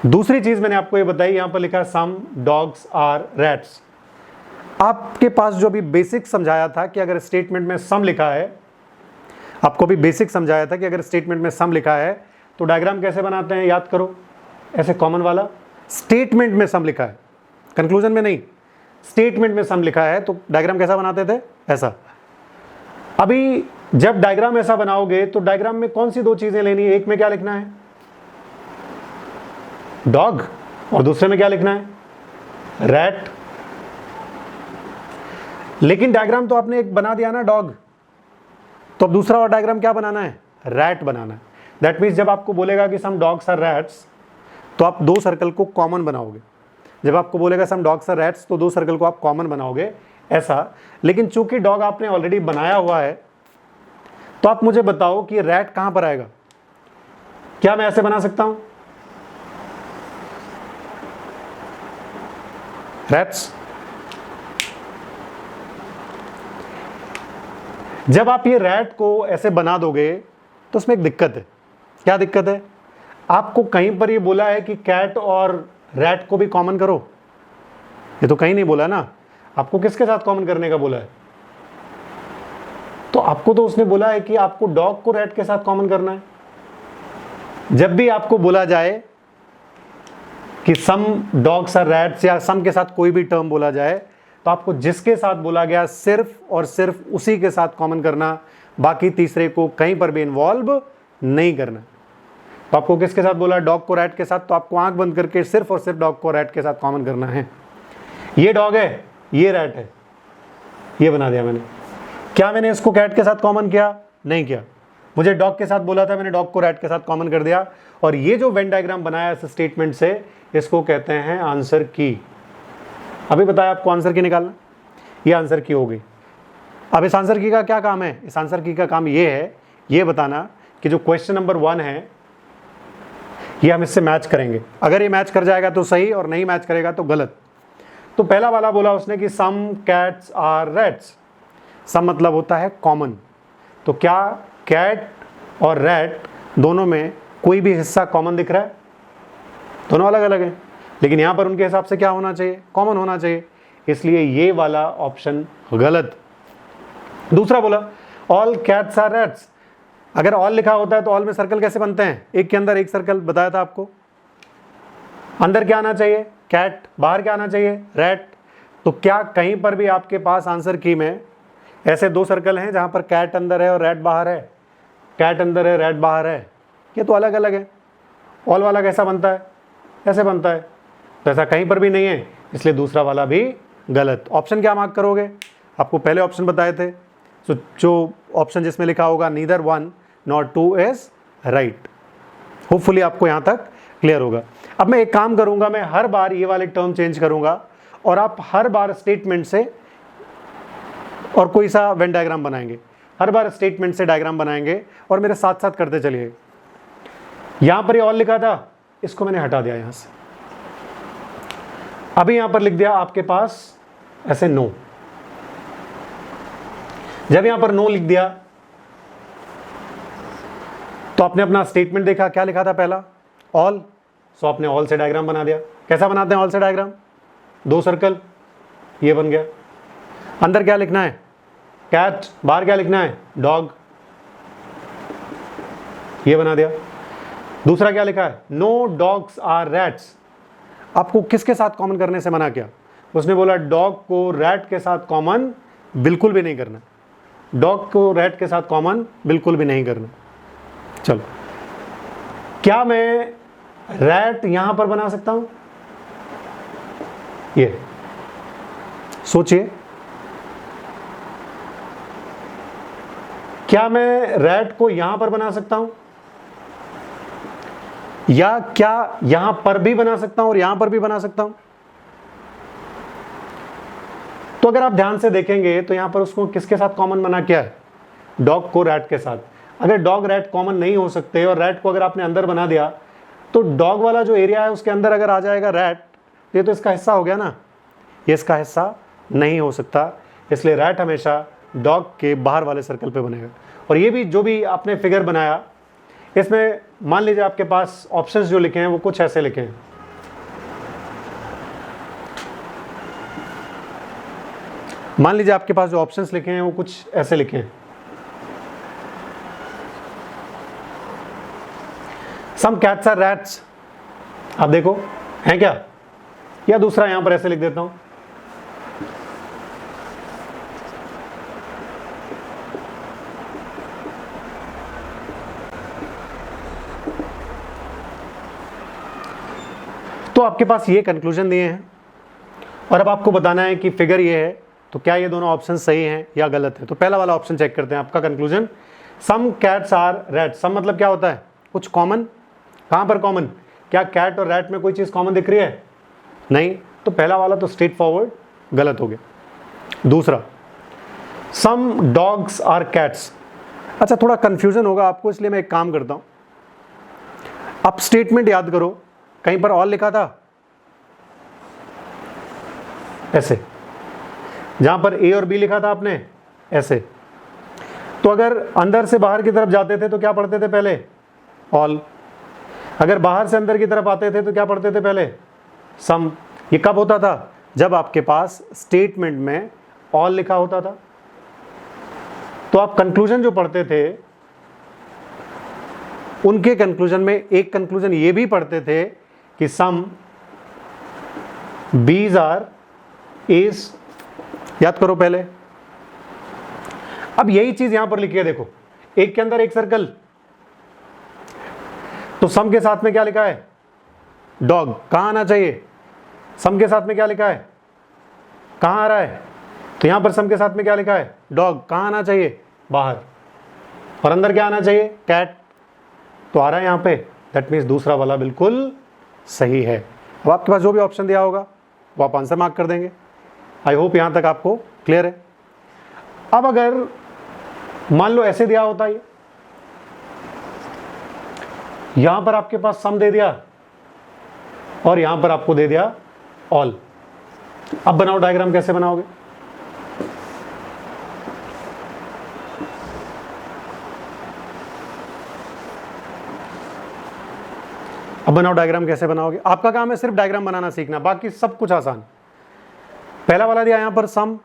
दूसरी चीज मैंने आपको ये बताई, यहां पर लिखा है सम डॉग्स आर रैट्स। आपके पास जो भी बेसिक समझाया था कि अगर स्टेटमेंट में सम लिखा है, आपको भी बेसिक समझाया था कि अगर स्टेटमेंट में सम लिखा है तो डायग्राम कैसे बनाते हैं, याद करो, ऐसे कॉमन वाला। स्टेटमेंट में सम लिखा है, कंक्लूजन में नहीं, स्टेटमेंट में सम लिखा है तो डायग्राम कैसा बनाते थे, ऐसा। अभी जब डायग्राम ऐसा बनाओगे तो डायग्राम में कौन सी दो चीजें लेनी है? एक में क्या लिखना है, डॉग, और दूसरे में क्या लिखना है, रैट। लेकिन डायग्राम तो आपने एक बना दिया ना, डॉग, तो अब दूसरा और डायग्राम क्या बनाना है, रैट बनाना है। दैट मीन्स जब आपको बोलेगा कि सम डॉग्स आर रैट्स तो आप दो सर्कल को कॉमन बनाओगे। जब आपको बोलेगा सम डॉग्स आर रैट्स तो दो सर्कल को आप कॉमन बनाओगे, ऐसा। लेकिन चूंकि डॉग आपने ऑलरेडी बनाया हुआ है तो आप मुझे बताओ कि रैट कहां पर आएगा। क्या मैं ऐसे बना सकता हूं? रैट्स। जब आप ये रैट को ऐसे बना दोगे तो उसमें एक दिक्कत है। क्या दिक्कत है? आपको कहीं पर ये बोला है कि कैट और रैट को भी कॉमन करो, ये तो कहीं नहीं बोला ना। आपको किसके साथ कॉमन करने का बोला है? तो आपको तो उसने बोला है कि आपको डॉग को रैट के साथ कॉमन करना है। जब भी आपको बोला जाए कि सम डॉग्स आर रैट्स या सम के साथ कोई भी टर्म बोला जाए, तो आपको जिसके साथ बोला गया सिर्फ और सिर्फ उसी के साथ कॉमन करना, बाकी तीसरे को कहीं पर भी इन्वॉल्व नहीं करना। तो आपको किसके साथ बोला? डॉग को रैट के साथ, तो आपको आंख बंद करके सिर्फ और सिर्फ डॉग को रैट के साथ कॉमन करना है। ये डॉग है, ये रैट है, ये बना दिया मैंने। क्या मैंने इसको कैट के साथ कॉमन किया? नहीं किया। मुझे डॉग के साथ बोला था, मैंने डॉग को रैट के साथ कॉमन कर दिया। और ये जो वेन डायग्राम बनाया इस स्टेटमेंट से, इसको कहते हैं आंसर की। अभी बताया आपको आंसर की निकालना, ये आंसर की हो गई। अब इस आंसर की का क्या काम है? इस आंसर की का काम ये है, ये बताना कि जो क्वेश्चन नंबर 1 है ये हम इससे मैच करेंगे। अगर ये मैच कर जाएगा तो सही, और नहीं मैच करेगा तो गलत। तो पहला वाला बोला उसने कि सम कैट्स आर रैट्स। सम मतलब होता है कॉमन। तो क्या कैट और रैट दोनों में कोई भी हिस्सा कॉमन दिख रहा है? दोनों अलग अलग हैं, लेकिन यहां पर उनके हिसाब से क्या होना चाहिए? कॉमन होना चाहिए। इसलिए ये वाला ऑप्शन गलत। दूसरा बोला ऑल कैट्स आर रैट्स। अगर ऑल लिखा होता है तो ऑल में सर्कल कैसे बनते हैं? एक के अंदर एक सर्कल बताया था आपको। अंदर क्या आना चाहिए? कैट। बाहर क्या आना चाहिए? रैट। तो क्या कहीं पर भी आपके पास आंसर की में ऐसे 2 सर्कल हैं जहां पर कैट अंदर है और रैट बाहर है? कैट अंदर है, रैट बाहर है, ये तो अलग अलग है। ऑल वाला कैसा बनता है? ऐसे बनता है। तो ऐसा कहीं पर भी नहीं है, इसलिए दूसरा वाला भी गलत। ऑप्शन क्या मार्क करोगे? आपको पहले ऑप्शन बताए थे, तो जो ऑप्शन जिसमें लिखा होगा neither 1 nor 2 is right. Hopefully आपको यहां तक क्लियर होगा। अब मैं एक काम करूंगा, मैं हर बार ये वाले टर्म चेंज करूंगा और आप हर बार स्टेटमेंट से और कोई सा वेन डायग्राम बनाएंगे। हर बार स्टेटमेंट से डायग्राम बनाएंगे और मेरे साथ साथ करते चलिए। यहां पर ये ऑल लिखा था, इसको मैंने हटा दिया यहां से। अभी यहां पर लिख दिया आपके पास ऐसे नो। जब यहां पर नो लिख दिया तो आपने अपना स्टेटमेंट देखा, क्या लिखा था पहला? ऑल। सो आपने ऑल से डायग्राम बना दिया। कैसा बनाते हैं ऑल से डायग्राम? 2 सर्कल, ये बन गया। अंदर क्या लिखना है? कैट। बाहर क्या लिखना है? डॉग, ये बना दिया। दूसरा क्या लिखा है? No dogs are rats. आपको किसके साथ कॉमन करने से मना किया? उसने बोला डॉग को रैट के साथ कॉमन बिल्कुल भी नहीं करना। डॉग को रैट के साथ कॉमन बिल्कुल भी नहीं करना। चलो, क्या मैं रैट यहां पर बना सकता हूं? ये सोचिए, क्या मैं रैट को यहां पर बना सकता हूं, या क्या यहां पर भी बना सकता हूं और यहां पर भी बना सकता हूं? तो अगर आप ध्यान से देखेंगे तो यहां पर उसको किसके साथ कॉमन बना किया है? डॉग को रैट के साथ। अगर डॉग रैट कॉमन नहीं हो सकते और रैट को अगर आपने अंदर बना दिया तो डॉग वाला जो एरिया है उसके अंदर अगर आ जाएगा रैट, ये तो इसका हिस्सा हो गया ना, ये इसका हिस्सा नहीं हो सकता। इसलिए रैट हमेशा डॉग के बाहर वाले सर्कल पे बनेगा। और ये भी जो भी आपने फिगर बनाया, इसमें मान लीजिए आपके पास ऑप्शंस जो लिखे हैं वो कुछ ऐसे लिखे हैं। मान लीजिए आपके पास जो ऑप्शंस लिखे हैं वो कुछ ऐसे लिखे हैं। Some cats are rats. आप देखो हैं क्या, या दूसरा यहां पर ऐसे लिख देता हूं। तो आपके पास ये कंक्लूजन दिए हैं और अब आपको बताना है कि फिगर ये है, तो क्या ये दोनों ऑप्शन सही हैं या गलत है। तो पहला वाला ऑप्शन चेक करते हैं, आपका conclusion some cats are rats. Some मतलब क्या होता है? कुछ कॉमन। कहां पर कॉमन? क्या कैट और रैट में कोई चीज कॉमन दिख रही है? नहीं। तो पहला वाला तो स्ट्रेट फॉरवर्ड गलत हो गया। दूसरा सम डॉग्स आर कैट्स। अच्छा, थोड़ा कंफ्यूजन होगा आपको, इसलिए मैं एक काम करता हूं, आप स्टेटमेंट याद करो। कहीं पर ऑल लिखा था? ऐसे, जहां पर ए और बी लिखा था आपने ऐसे। तो अगर अंदर से बाहर की तरफ जाते थे तो क्या पढ़ते थे पहले? ऑल। अगर बाहर से अंदर की तरफ आते थे तो क्या पढ़ते थे पहले? सम। ये कब होता था? जब आपके पास स्टेटमेंट में ऑल लिखा होता था। तो आप कंक्लूजन जो पढ़ते थे, उनके कंक्लूजन में एक कंक्लूजन ये भी पढ़ते थे कि सम बीज आर एज। याद करो पहले। अब यही चीज यहां पर लिखी है, देखो, एक के अंदर एक सर्कल, तो सम के साथ में क्या लिखा है? डॉग। कहां आना चाहिए? सम के साथ में क्या लिखा है? कहां आ रहा है? तो यहां पर सम के साथ में क्या लिखा है? डॉग। कहां आना चाहिए? बाहर। और अंदर क्या आना चाहिए? कैट। तो आ रहा है यहां पे, दैट मीन्स दूसरा वाला बिल्कुल सही है। अब आपके पास जो भी ऑप्शन दिया होगा वो आप आंसर मार्क कर देंगे। आई होप यहां तक आपको क्लियर है। अब अगर मान लो ऐसे दिया होता है, यहां पर आपके पास सम दे दिया और यहां पर आपको दे दिया ऑल। अब बनाओ डायग्राम, कैसे बनाओगे? अब बनाओ डायग्राम, कैसे बनाओगे? आपका काम है सिर्फ डायग्राम बनाना सीखना, बाकी सब कुछ आसान। पहला वाला दिया यहां पर सम,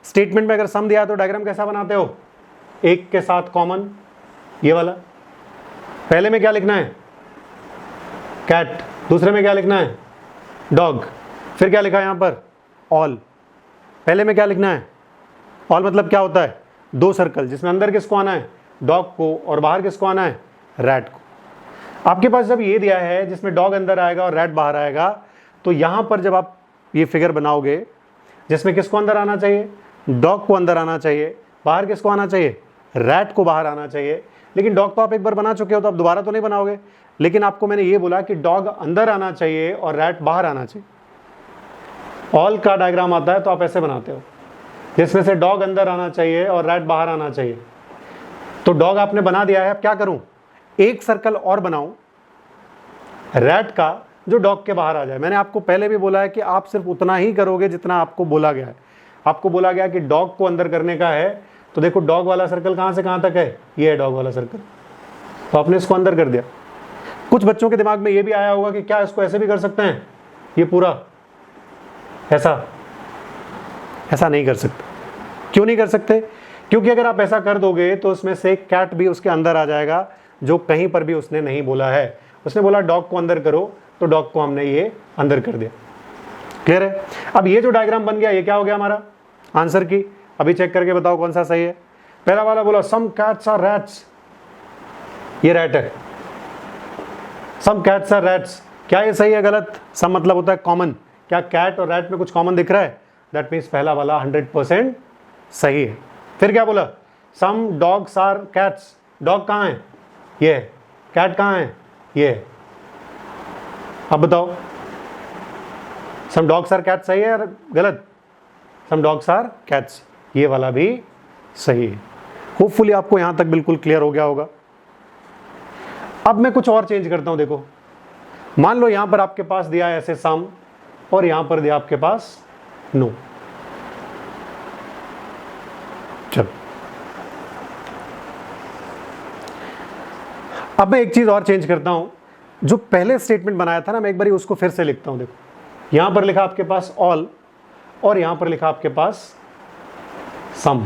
स्टेटमेंट में अगर सम दिया है तो डायग्राम कैसा बनाते हो? एक के साथ कॉमन, ये वाला। पहले में क्या लिखना है? कैट। दूसरे में क्या लिखना है? डॉग। फिर क्या लिखा है यहां पर? ऑल। पहले में क्या लिखना है? ऑल मतलब क्या होता है? दो सर्कल, जिसमें अंदर किसको आना है? डॉग को, और बाहर किसको आना है? रैट को। आपके पास जब ये दिया है जिसमें डॉग अंदर आएगा और रैट बाहर आएगा, तो यहां पर जब आप ये फिगर बनाओगे जिसमें किसको अंदर आना चाहिए? डॉग को अंदर आना चाहिए, बाहर किसको आना चाहिए? रैट को बाहर आना चाहिए। लेकिन डॉग तो आप एक बार बना चुके हो, तो आप दोबारा तो नहीं बनाओगे। लेकिन आपको मैंने ये बोला कि डॉग अंदर आना चाहिए और रैट बाहर आना चाहिए। ऑल का डायग्राम आता है तो आप ऐसे बनाते हो, जिसमें से डॉग अंदर आना चाहिए और रैट बाहर आना चाहिए। तो डॉग आपने बना दिया है, अब क्या करूं? एक सर्कल और बनाऊं रैट का, जो डॉग के बाहर आ जाए। मैंने आपको पहले भी बोला है कि आप सिर्फ उतना ही करोगे जितना आपको बोला गया है। आपको बोला गया कि डॉग को अंदर करने का है, तो देखो डॉग वाला सर्कल कहां से कहां तक है? ये है डॉग वाला सर्कल, तो आपने इसको अंदर कर दिया। कुछ बच्चों के दिमाग में ये भी आया होगा कि क्या इसको ऐसे भी कर सकते हैं, ये पूरा ऐसा? ऐसा नहीं कर सकते। क्यों नहीं कर सकते? क्योंकि अगर आप ऐसा कर दोगे तो उसमें से कैट भी उसके अंदर आ जाएगा, जो कहीं पर भी उसने नहीं बोला है। उसने बोला डॉग को अंदर करो, तो डॉग को हमने ये अंदर कर दिया। क्लियर है? अब ये जो डायग्राम बन गया, ये क्या हो गया हमारा? आंसर की। अभी चेक करके बताओ कौन सा सही है। पहला वाला बोला सम कैट्स आर रैट्स, ये रैट है। सम कैट्स आर रैट्स, क्या ये सही है गलत? सम मतलब होता है कॉमन। क्या कैट और रैट में कुछ कॉमन दिख रहा है? दैट मीन्स पहला वाला 100% सही है। फिर क्या बोला? Some dogs are cats, dog कहाँ है? ये है। कैट कहाँ है? ये है। अब बताओ सम डॉग्स आर कैट्स सही है या गलत? सम डॉग्स आर कैट्स, ये वाला भी सही है। होपफुली आपको यहां तक बिल्कुल क्लियर हो गया होगा। अब मैं कुछ और चेंज करता हूं। देखो, मान लो यहां पर आपके पास दिया है ऐसे सम, और यहां पर दिया आपके पास नो। चलो, अब मैं एक चीज और चेंज करता हूं। जो पहले स्टेटमेंट बनाया था ना, मैं एक बार उसको फिर से लिखता हूं। देखो, यहां पर लिखा आपके पास ऑल, और यहां पर लिखा आपके पास सम।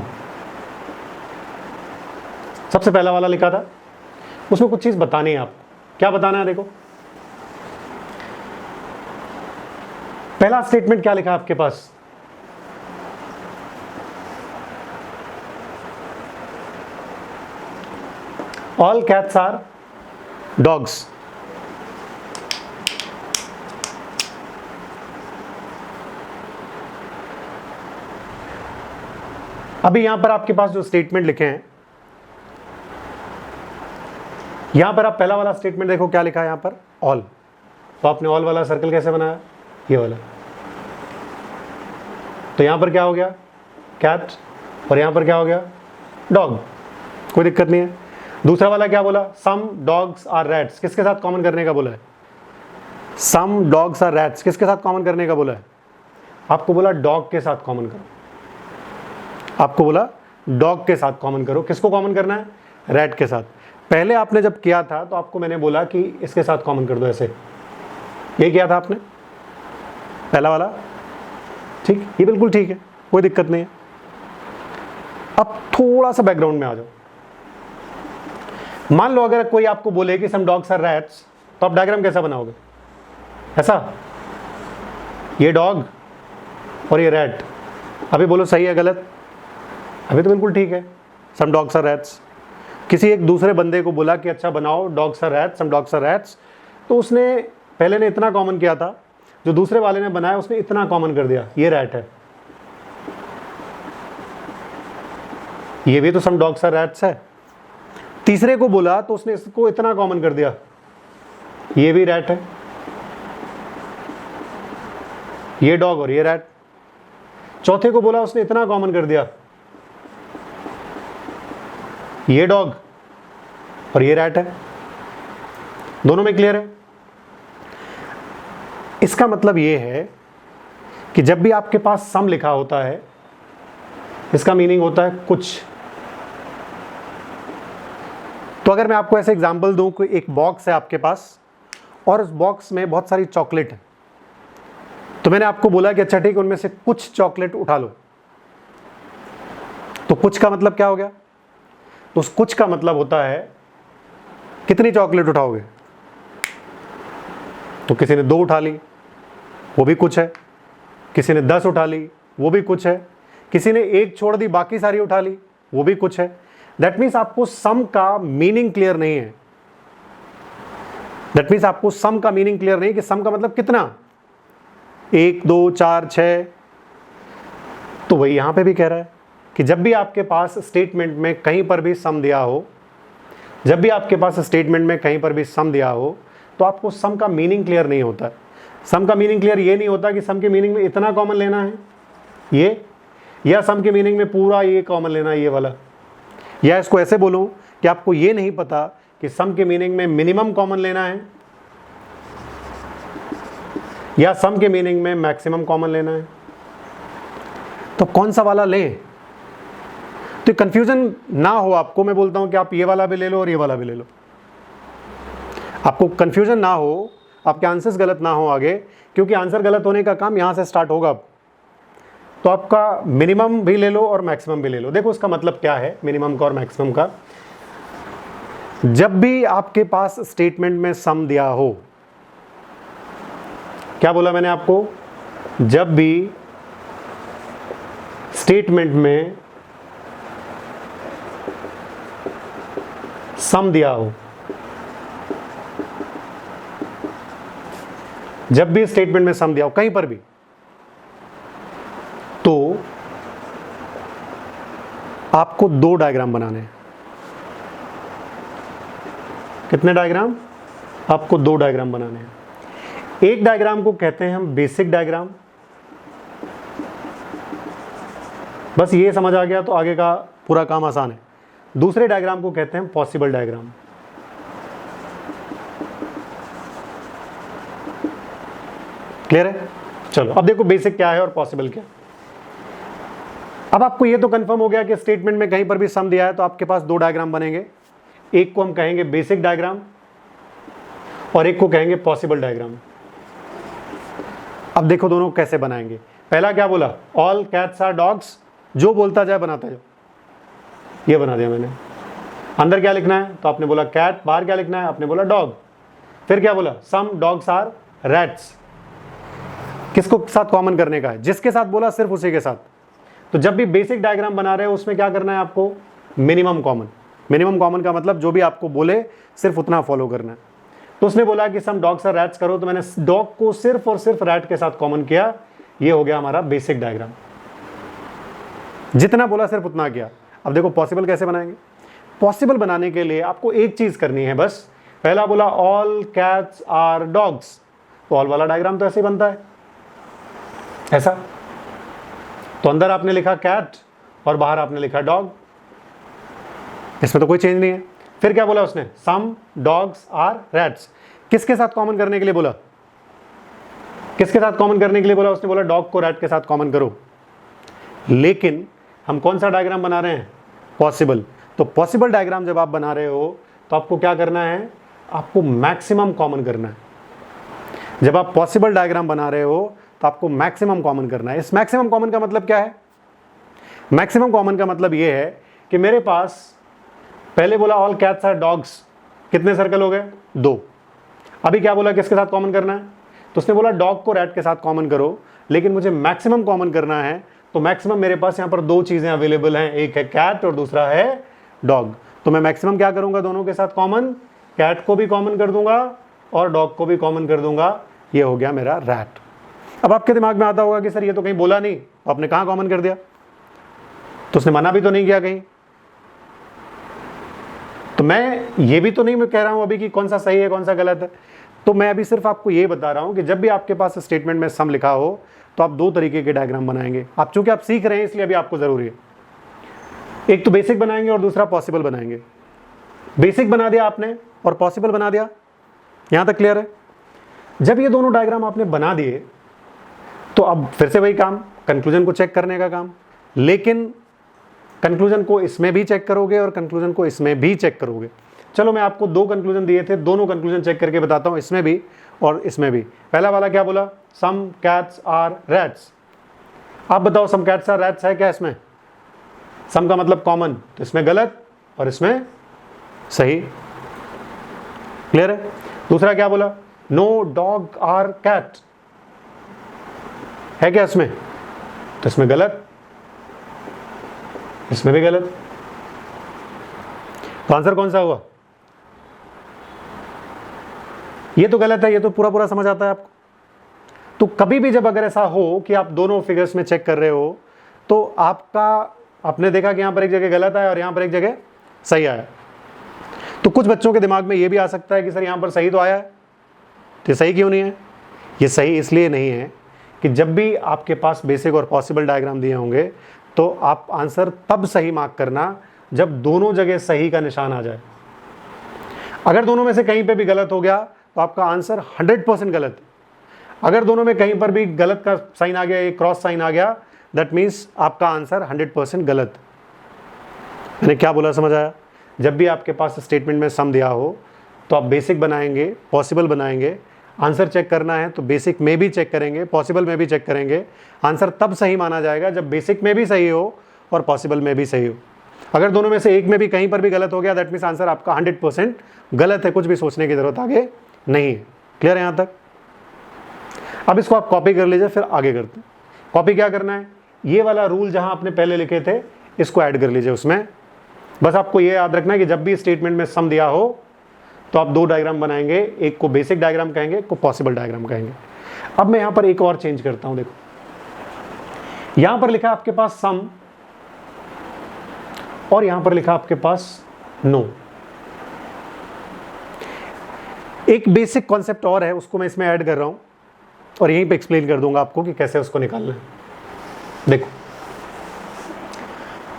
सबसे पहला वाला लिखा था, उसमें कुछ चीज बतानी है आपको। क्या बताना है? देखो, पहला स्टेटमेंट क्या लिखा आपके पास? All cats are dogs. अभी यहां पर आपके पास जो स्टेटमेंट लिखे हैं, यहां पर आप पहला वाला स्टेटमेंट देखो क्या लिखा है यहां पर? ऑल। तो आपने ऑल वाला सर्कल कैसे बनाया? ये वाला। तो यहां पर क्या हो गया? कैट। और यहां पर क्या हो गया? डॉग। कोई दिक्कत नहीं है। दूसरा वाला क्या बोला? सम डॉग्स आर रैट्स, किसके साथ कॉमन करने का बोला है? सम डॉग्स आर रैट्स, किसके साथ कॉमन करने का बोला है? आपको बोला डॉग के साथ कॉमन करो, आपको बोला डॉग के साथ कॉमन करो। किसको कॉमन करना है? रैट के साथ। पहले आपने जब किया था तो आपको मैंने बोला कि इसके साथ कॉमन कर दो, ऐसे ये किया था आपने पहला वाला, ठीक, ये बिल्कुल ठीक है, कोई दिक्कत नहीं है। अब थोड़ा सा बैकग्राउंड में आ जाओ। मान लो अगर कोई आपको बोले कि सम डॉग्स आर रैट्स, तो आप डायग्राम कैसा बनाओगे? ऐसा, ये डॉग और ये रैट। अभी बोलो सही है गलत? अभी तो बिल्कुल ठीक है, सम डॉग्स आर रैट्स। किसी एक दूसरे बंदे को बोला कि अच्छा बनाओ dogs are rats, some dogs are rats, तो उसने पहले ने इतना कॉमन किया था, जो दूसरे वाले ने बनाया उसने इतना कॉमन कर दिया, ये रैट है। ये भी तो सम डॉग्स आर रैट्स है। तीसरे को बोला तो उसने इसको इतना कॉमन कर दिया, ये भी रैट है, ये डॉग और ये रैट। चौथे को बोला उसने इतना कॉमन कर दिया, ये डॉग और ये रैट है। दोनों में क्लियर है? इसका मतलब ये है कि जब भी आपके पास सम लिखा होता है, इसका मीनिंग होता है कुछ। तो अगर मैं आपको ऐसे एग्जांपल दूं कि एक बॉक्स है आपके पास और उस बॉक्स में बहुत सारी चॉकलेट है, तो मैंने आपको बोला कि अच्छा ठीक है, उनमें से कुछ चॉकलेट उठा लो। तो कुछ का मतलब क्या हो गया? तो उस कुछ का मतलब होता है कितनी चॉकलेट उठाओगे। तो किसी ने 2 उठा ली, वो भी कुछ है। किसी ने 10 उठा ली, वो भी कुछ है। किसी ने 1 छोड़ दी, बाकी सारी उठा ली, वो भी कुछ है। दैट मीन्स आपको सम का मीनिंग क्लियर नहीं है। दैट मीन्स आपको सम का मीनिंग क्लियर नहीं कि सम का मतलब कितना, 1 2 4 6। तो वही यहां पे भी कह रहा है कि जब भी आपके पास स्टेटमेंट में कहीं पर भी सम दिया हो, जब भी आपके पास स्टेटमेंट में कहीं पर भी सम दिया हो, तो आपको सम का मीनिंग क्लियर नहीं होता। सम का मीनिंग क्लियर ये नहीं होता कि सम के मीनिंग में इतना कॉमन लेना है ये, या सम के मीनिंग में पूरा ये कॉमन लेना है ये वाला, या इसको ऐसे बोलूं कि आपको ये नहीं पता कि सम के मीनिंग में मिनिमम कॉमन लेना है या सम के मीनिंग में मैक्सिमम कॉमन लेना है। तो कौन सा वाला लें? तो कंफ्यूजन ना हो आपको, मैं बोलता हूं कि आप ये वाला भी ले लो और ये वाला भी ले लो। आपको कंफ्यूजन ना हो, आपके आंसर्स गलत ना हो आगे, क्योंकि आंसर गलत होने का काम यहां से स्टार्ट होगा अब। तो आपका मिनिमम भी ले लो और मैक्सिमम भी ले लो। देखो उसका मतलब क्या है मिनिमम का और मैक्सिमम का। जब भी आपके पास स्टेटमेंट में सम दिया हो, क्या बोला मैंने आपको? जब भी स्टेटमेंट में सम दिया हो, जब भी स्टेटमेंट में सम दिया हो कहीं पर भी, तो आपको 2 डायग्राम बनाने हैं। कितने डायग्राम? आपको 2 डायग्राम बनाने हैं। एक डायग्राम को कहते हैं हम बेसिक डायग्राम, बस ये समझ आ गया तो आगे का पूरा काम आसान है। दूसरे डायग्राम को कहते हैं पॉसिबल डायग्राम। क्लियर है? चलो अब देखो बेसिक क्या है और पॉसिबल क्या। अब आपको ये तो कंफर्म हो गया कि स्टेटमेंट में कहीं पर भी सम दिया है तो आपके पास 2 डायग्राम बनेंगे। एक को हम कहेंगे बेसिक डायग्राम और एक को कहेंगे पॉसिबल डायग्राम। अब देखो दोनों कैसे बनाएंगे। पहला क्या बोला? All cats are dogs. जो बोलता जाए बनाता जाओ, ये बना दिया मैंने। अंदर क्या लिखना है? तो आपने बोला कैट, बाहर क्या लिखना है? आपने बोला डॉग। फिर क्या बोला? Some dogs are rats. किसको साथ कॉमन करने का है? जिसके साथ बोला सिर्फ उसी के साथ। तो जब भी बेसिक डायग्राम बना रहे हो उसमें क्या करना है आपको? Minimum common. मिनिमम कॉमन का मतलब जो भी आपको बोले सिर्फ उतना फॉलो करना है। तो उसने बोला कि सम डॉग्स आर रैट्स करो, तो मैंने डॉग को सिर्फ और सिर्फ रैट के साथ कॉमन किया। ये हो गया हमारा बेसिक डायग्राम। जितना बोला सिर्फ उतना किया। अब देखो पॉसिबल कैसे बनाएंगे। पॉसिबल बनाने के लिए आपको एक चीज करनी है बस। पहला बोला ऑल कैट्स आर डॉग्स, तो ऑल वाला डायग्राम तो ऐसे ही बनता है, ऐसा। तो अंदर आपने लिखा कैट और बाहर आपने लिखा डॉग, इसमें तो कोई चेंज नहीं है। फिर क्या बोला उसने? Some dogs are rats. किसके साथ कॉमन करने के लिए बोला? किसके साथ कॉमन करने के लिए बोला? उसने बोला डॉग को रैट के साथ कॉमन करो, लेकिन हम कौन सा डायग्राम बना रहे हैं? पॉसिबल। तो पॉसिबल डायग्राम जब आप बना रहे हो तो आपको क्या करना है? आपको मैक्सिमम कॉमन करना है। जब आप पॉसिबल डायग्राम बना रहे हो तो आपको मैक्सिमम कॉमन करना है। इस मैक्सिमम कॉमन का मतलब क्या है? मैक्सिमम कॉमन का मतलब ये है कि मेरे पास पहले बोला ऑल कैट्स आर डॉग्स, कितने सर्कल हो गए? 2। अभी क्या बोला किसके साथ कॉमन करना है? तो उसने बोला डॉग को रैट के साथ कॉमन करो, लेकिन मुझे मैक्सिमम कॉमन करना है। तो मैक्सिमम मेरे पास यहां पर 2 चीजें अवेलेबल हैं, एक है कैट और दूसरा है डॉग। तो मैं मैक्सिमम क्या करूंगा? दोनों के साथ कॉमन, कैट को भी कॉमन कर दूंगा और डॉग को भी कॉमन कर दूंगा। ये हो गया मेरा रैट। अब आपके दिमाग में आता होगा कि सर ये तो कहीं बोला नहीं, आपने कहां कॉमन कर दिया? तो उसने मना भी तो नहीं किया कहीं। तो मैं ये भी तो नहीं मैं कह रहा हूं अभी कि कौन सा सही है कौन सा गलत है। तो मैं अभी सिर्फ आपको ये बता रहा हूं कि जब भी आपके पास स्टेटमेंट में सम लिखा हो तो आप 2 तरीके के डायग्राम बनाएंगे। आप चूंकि आप सीख रहे हैं इसलिए अभी आपको जरूरी है। एक तो बेसिक बनाएंगे और दूसरा पॉसिबल बनाएंगे। बेसिक बना दिया आपने और पॉसिबल बना दिया, यहां तक क्लियर है? जब ये दोनों डायग्राम आपने बना दिए तो अब फिर से वही काम, कंक्लूजन को चेक करने का काम। लेकिन कंक्लूजन को इसमें भी चेक करोगे और कंक्लूजन को इसमें भी चेक करोगे। चलो मैं आपको 2 कंक्लूजन दिए थे, दोनों कंक्लूजन चेक करके बताता हूं, इसमें भी और इसमें भी। पहला वाला क्या बोला? Some cats are rats. आप बताओ सम कैट्स आर रैट्स है क्या इसमें? सम का मतलब कॉमन, तो इसमें गलत और इसमें सही। क्लियर है? दूसरा क्या बोला? नो डॉग आर कैट है क्या इसमें? तो इसमें गलत, इसमें भी गलत। तो आंसर कौन सा हुआ? ये तो गलत है, ये तो पूरा पूरा समझ आता है आपको। तो कभी भी जब अगर ऐसा हो कि आप दोनों फिगर्स में चेक कर रहे हो तो आपका, आपने देखा कि यहां पर एक जगह गलत आया और यहां पर एक जगह सही आया। तो कुछ बच्चों के दिमाग में ये भी आ सकता है कि सर यहां पर सही तो आया है, तो सही क्यों नहीं है? ये सही इसलिए नहीं है कि जब भी आपके पास बेसिक और पॉसिबल डायग्राम दिए होंगे तो आप आंसर तब सही मार्क करना जब दोनों जगह सही का निशान आ जाए। अगर दोनों में से कहीं पे भी गलत हो गया तो आपका आंसर 100% गलत है। अगर दोनों में कहीं पर भी गलत का साइन आ गया, एक क्रॉस साइन आ गया, दैट मीन्स आपका आंसर 100% गलत। मैंने क्या बोला समझ आया? जब भी आपके पास स्टेटमेंट में सम दिया हो तो आप बेसिक बनाएंगे, पॉसिबल बनाएंगे। आंसर चेक करना है तो बेसिक में भी चेक करेंगे, पॉसिबल में भी चेक करेंगे। आंसर तब सही माना जाएगा जब बेसिक में भी सही हो और पॉसिबल में भी सही हो। अगर दोनों में से एक में भी कहीं पर भी गलत हो गया, दैट मीन्स आंसर आपका 100% गलत है। कुछ भी सोचने की जरूरत आगे नहीं है। क्लियर है यहां तक? अब इसको आप कॉपी कर लीजिए, फिर आगे करते हैं। कॉपी क्या करना है? ये वाला रूल जहां आपने पहले लिखे थे इसको ऐड कर लीजिए उसमें। बस आपको ये याद रखना है कि जब भी स्टेटमेंट में सम दिया हो तो आप 2 डायग्राम बनाएंगे, एक को बेसिक डायग्राम कहेंगे, एक को पॉसिबल डायग्राम कहेंगे। अब मैं यहां पर एक और चेंज करता हूं। देखो यहां पर लिखा आपके पास सम और यहां पर लिखा आपके पास नो। एक बेसिक कॉन्सेप्ट और है, उसको मैं इसमें ऐड कर रहा हूं और यहीं पे एक्सप्लेन कर दूंगा आपको कि कैसे उसको निकालना है। देखो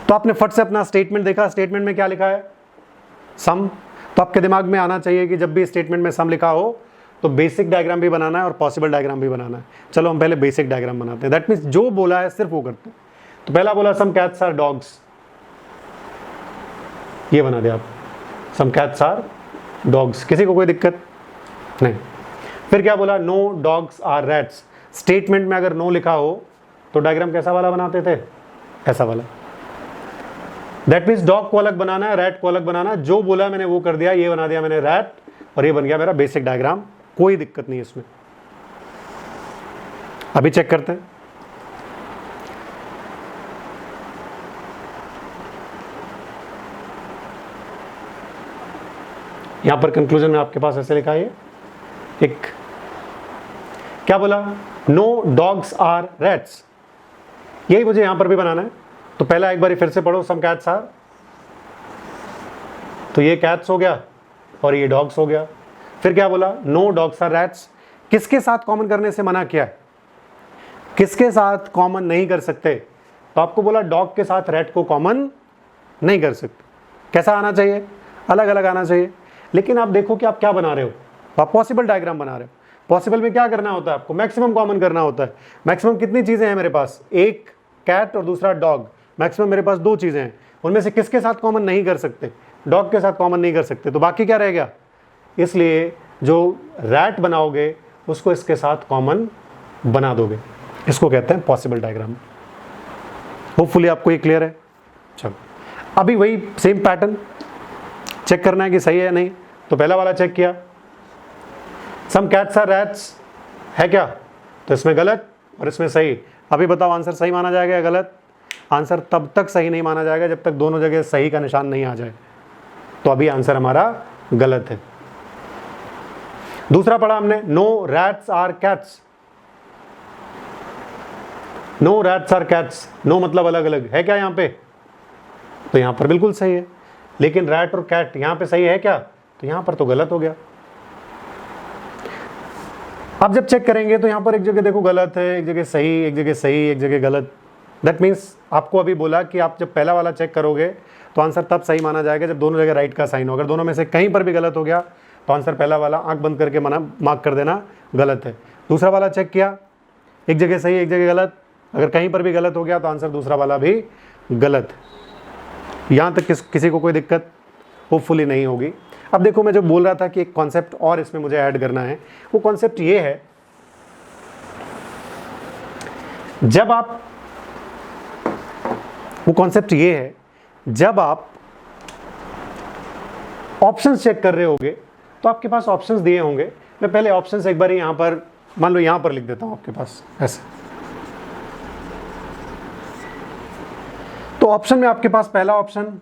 तो आपने फट से अपना स्टेटमेंट देखा, स्टेटमेंट में क्या लिखा है? सम। तो आपके दिमाग में आना चाहिए कि जब भी स्टेटमेंट में सम लिखा हो तो बेसिक डायग्राम भी बनाना है और पॉसिबल डायग्राम भी बनाना है। चलो हम पहले बेसिक डायग्राम बनाते हैं। दैट मीन्स जो बोला है सिर्फ वो करते हैं। तो पहला बोला सम कैट्स आर डॉग्स, ये बना दिया आप, सम कैट्स आर डॉग्स। किसी को कोई दिक्कत नहीं। फिर क्या बोला? No dogs are rats. Statement में अगर नो लिखा हो तो डायग्राम कैसा वाला बनाते थे? ऐसा वाला। दैट मीन्स डॉग को अलग बनाना है, रैट को अलग बनाना। जो बोला मैंने वो कर दिया, ये बना दिया मैंने रैट और ये बन गया मेरा बेसिक डायग्राम। कोई दिक्कत नहीं है इसमें। अभी चेक करते हैं। यहां पर कंक्लूजन में आपके पास ऐसे लिखा है, एक क्या बोला? No dogs are rats. यही मुझे यहां पर भी बनाना है। तो पहला एक बार फिर से पढ़ो, सम कैट्स आर। तो ये कैट्स हो गया और ये डॉग्स हो गया। फिर क्या बोला? No dogs are rats. किसके साथ कॉमन करने से मना किया है? किसके साथ कॉमन नहीं कर सकते? तो आपको बोला डॉग के साथ रैट को कॉमन नहीं कर सकते। कैसा आना चाहिए? अलग अलग आना चाहिए। लेकिन आप देखो कि आप क्या बना रहे हो, आप पॉसिबल डायग्राम बना रहे हो। पॉसिबल में क्या करना होता है आपको, मैक्सिमम कॉमन करना होता है। मैक्सिमम कितनी चीजें हैं मेरे पास, एक कैट और दूसरा डॉग, मैक्सिमम मेरे पास 2 चीजें हैं, उनमें से किसके साथ कॉमन नहीं कर सकते, डॉग के साथ कॉमन नहीं कर सकते, तो बाकी क्या रह गया। इसलिए जो रैट बनाओगे उसको इसके साथ कॉमन बना दोगे, इसको कहते हैं पॉसिबल डायग्राम। होपफुली आपको ये क्लियर है। चलो अभी वही सेम पैटर्न चेक करना है कि सही है या नहीं। तो पहला वाला चेक किया, सम कैट्स आर रैट्स, है क्या, तो इसमें गलत और इसमें सही। अभी बताओ आंसर सही माना जाएगा या गलत। आंसर तब तक सही नहीं माना जाएगा जब तक दोनों जगह सही का निशान नहीं आ जाए, तो अभी आंसर हमारा गलत है। दूसरा पढ़ा हमने, no rats are cats, no rats are cats, no मतलब अलग अलग, है क्या यहाँ पे, तो यहाँ पर बिल्कुल सही है। लेकिन रैट और कैट यहाँ पे सही है क्या, तो यहाँ पर तो गलत हो गया। अब जब चेक करेंगे तो यहाँ पर एक जगह देखो गलत है, एक जगह सही, एक जगह सही, एक जगह गलत। दैट मीन्स आपको अभी बोला कि आप जब पहला वाला चेक करोगे तो आंसर तब सही माना जाएगा जब दोनों जगह राइट का साइन हो। अगर दोनों में से कहीं पर भी गलत हो गया तो आंसर पहला वाला आंख बंद करके मार्क कर देना गलत है। दूसरा वाला चेक किया, एक जगह सही एक जगह गलत, अगर कहीं पर भी गलत हो गया तो आंसर दूसरा वाला भी गलत। यहाँ तक किसी को कोई दिक्कत होपफुली नहीं होगी। अब देखो मैं जो बोल रहा था कि एक कॉन्सेप्ट और इसमें मुझे ऐड करना है, वो कॉन्सेप्ट ये है, जब आप ऑप्शंस चेक कर रहे होगे तो आपके पास ऑप्शंस दिए होंगे। मैं पहले ऑप्शंस एक बार यहां पर मान लो यहां पर लिख देता हूं आपके पास ऐसे। तो ऑप्शन में आपके पास पहला ऑप्शन,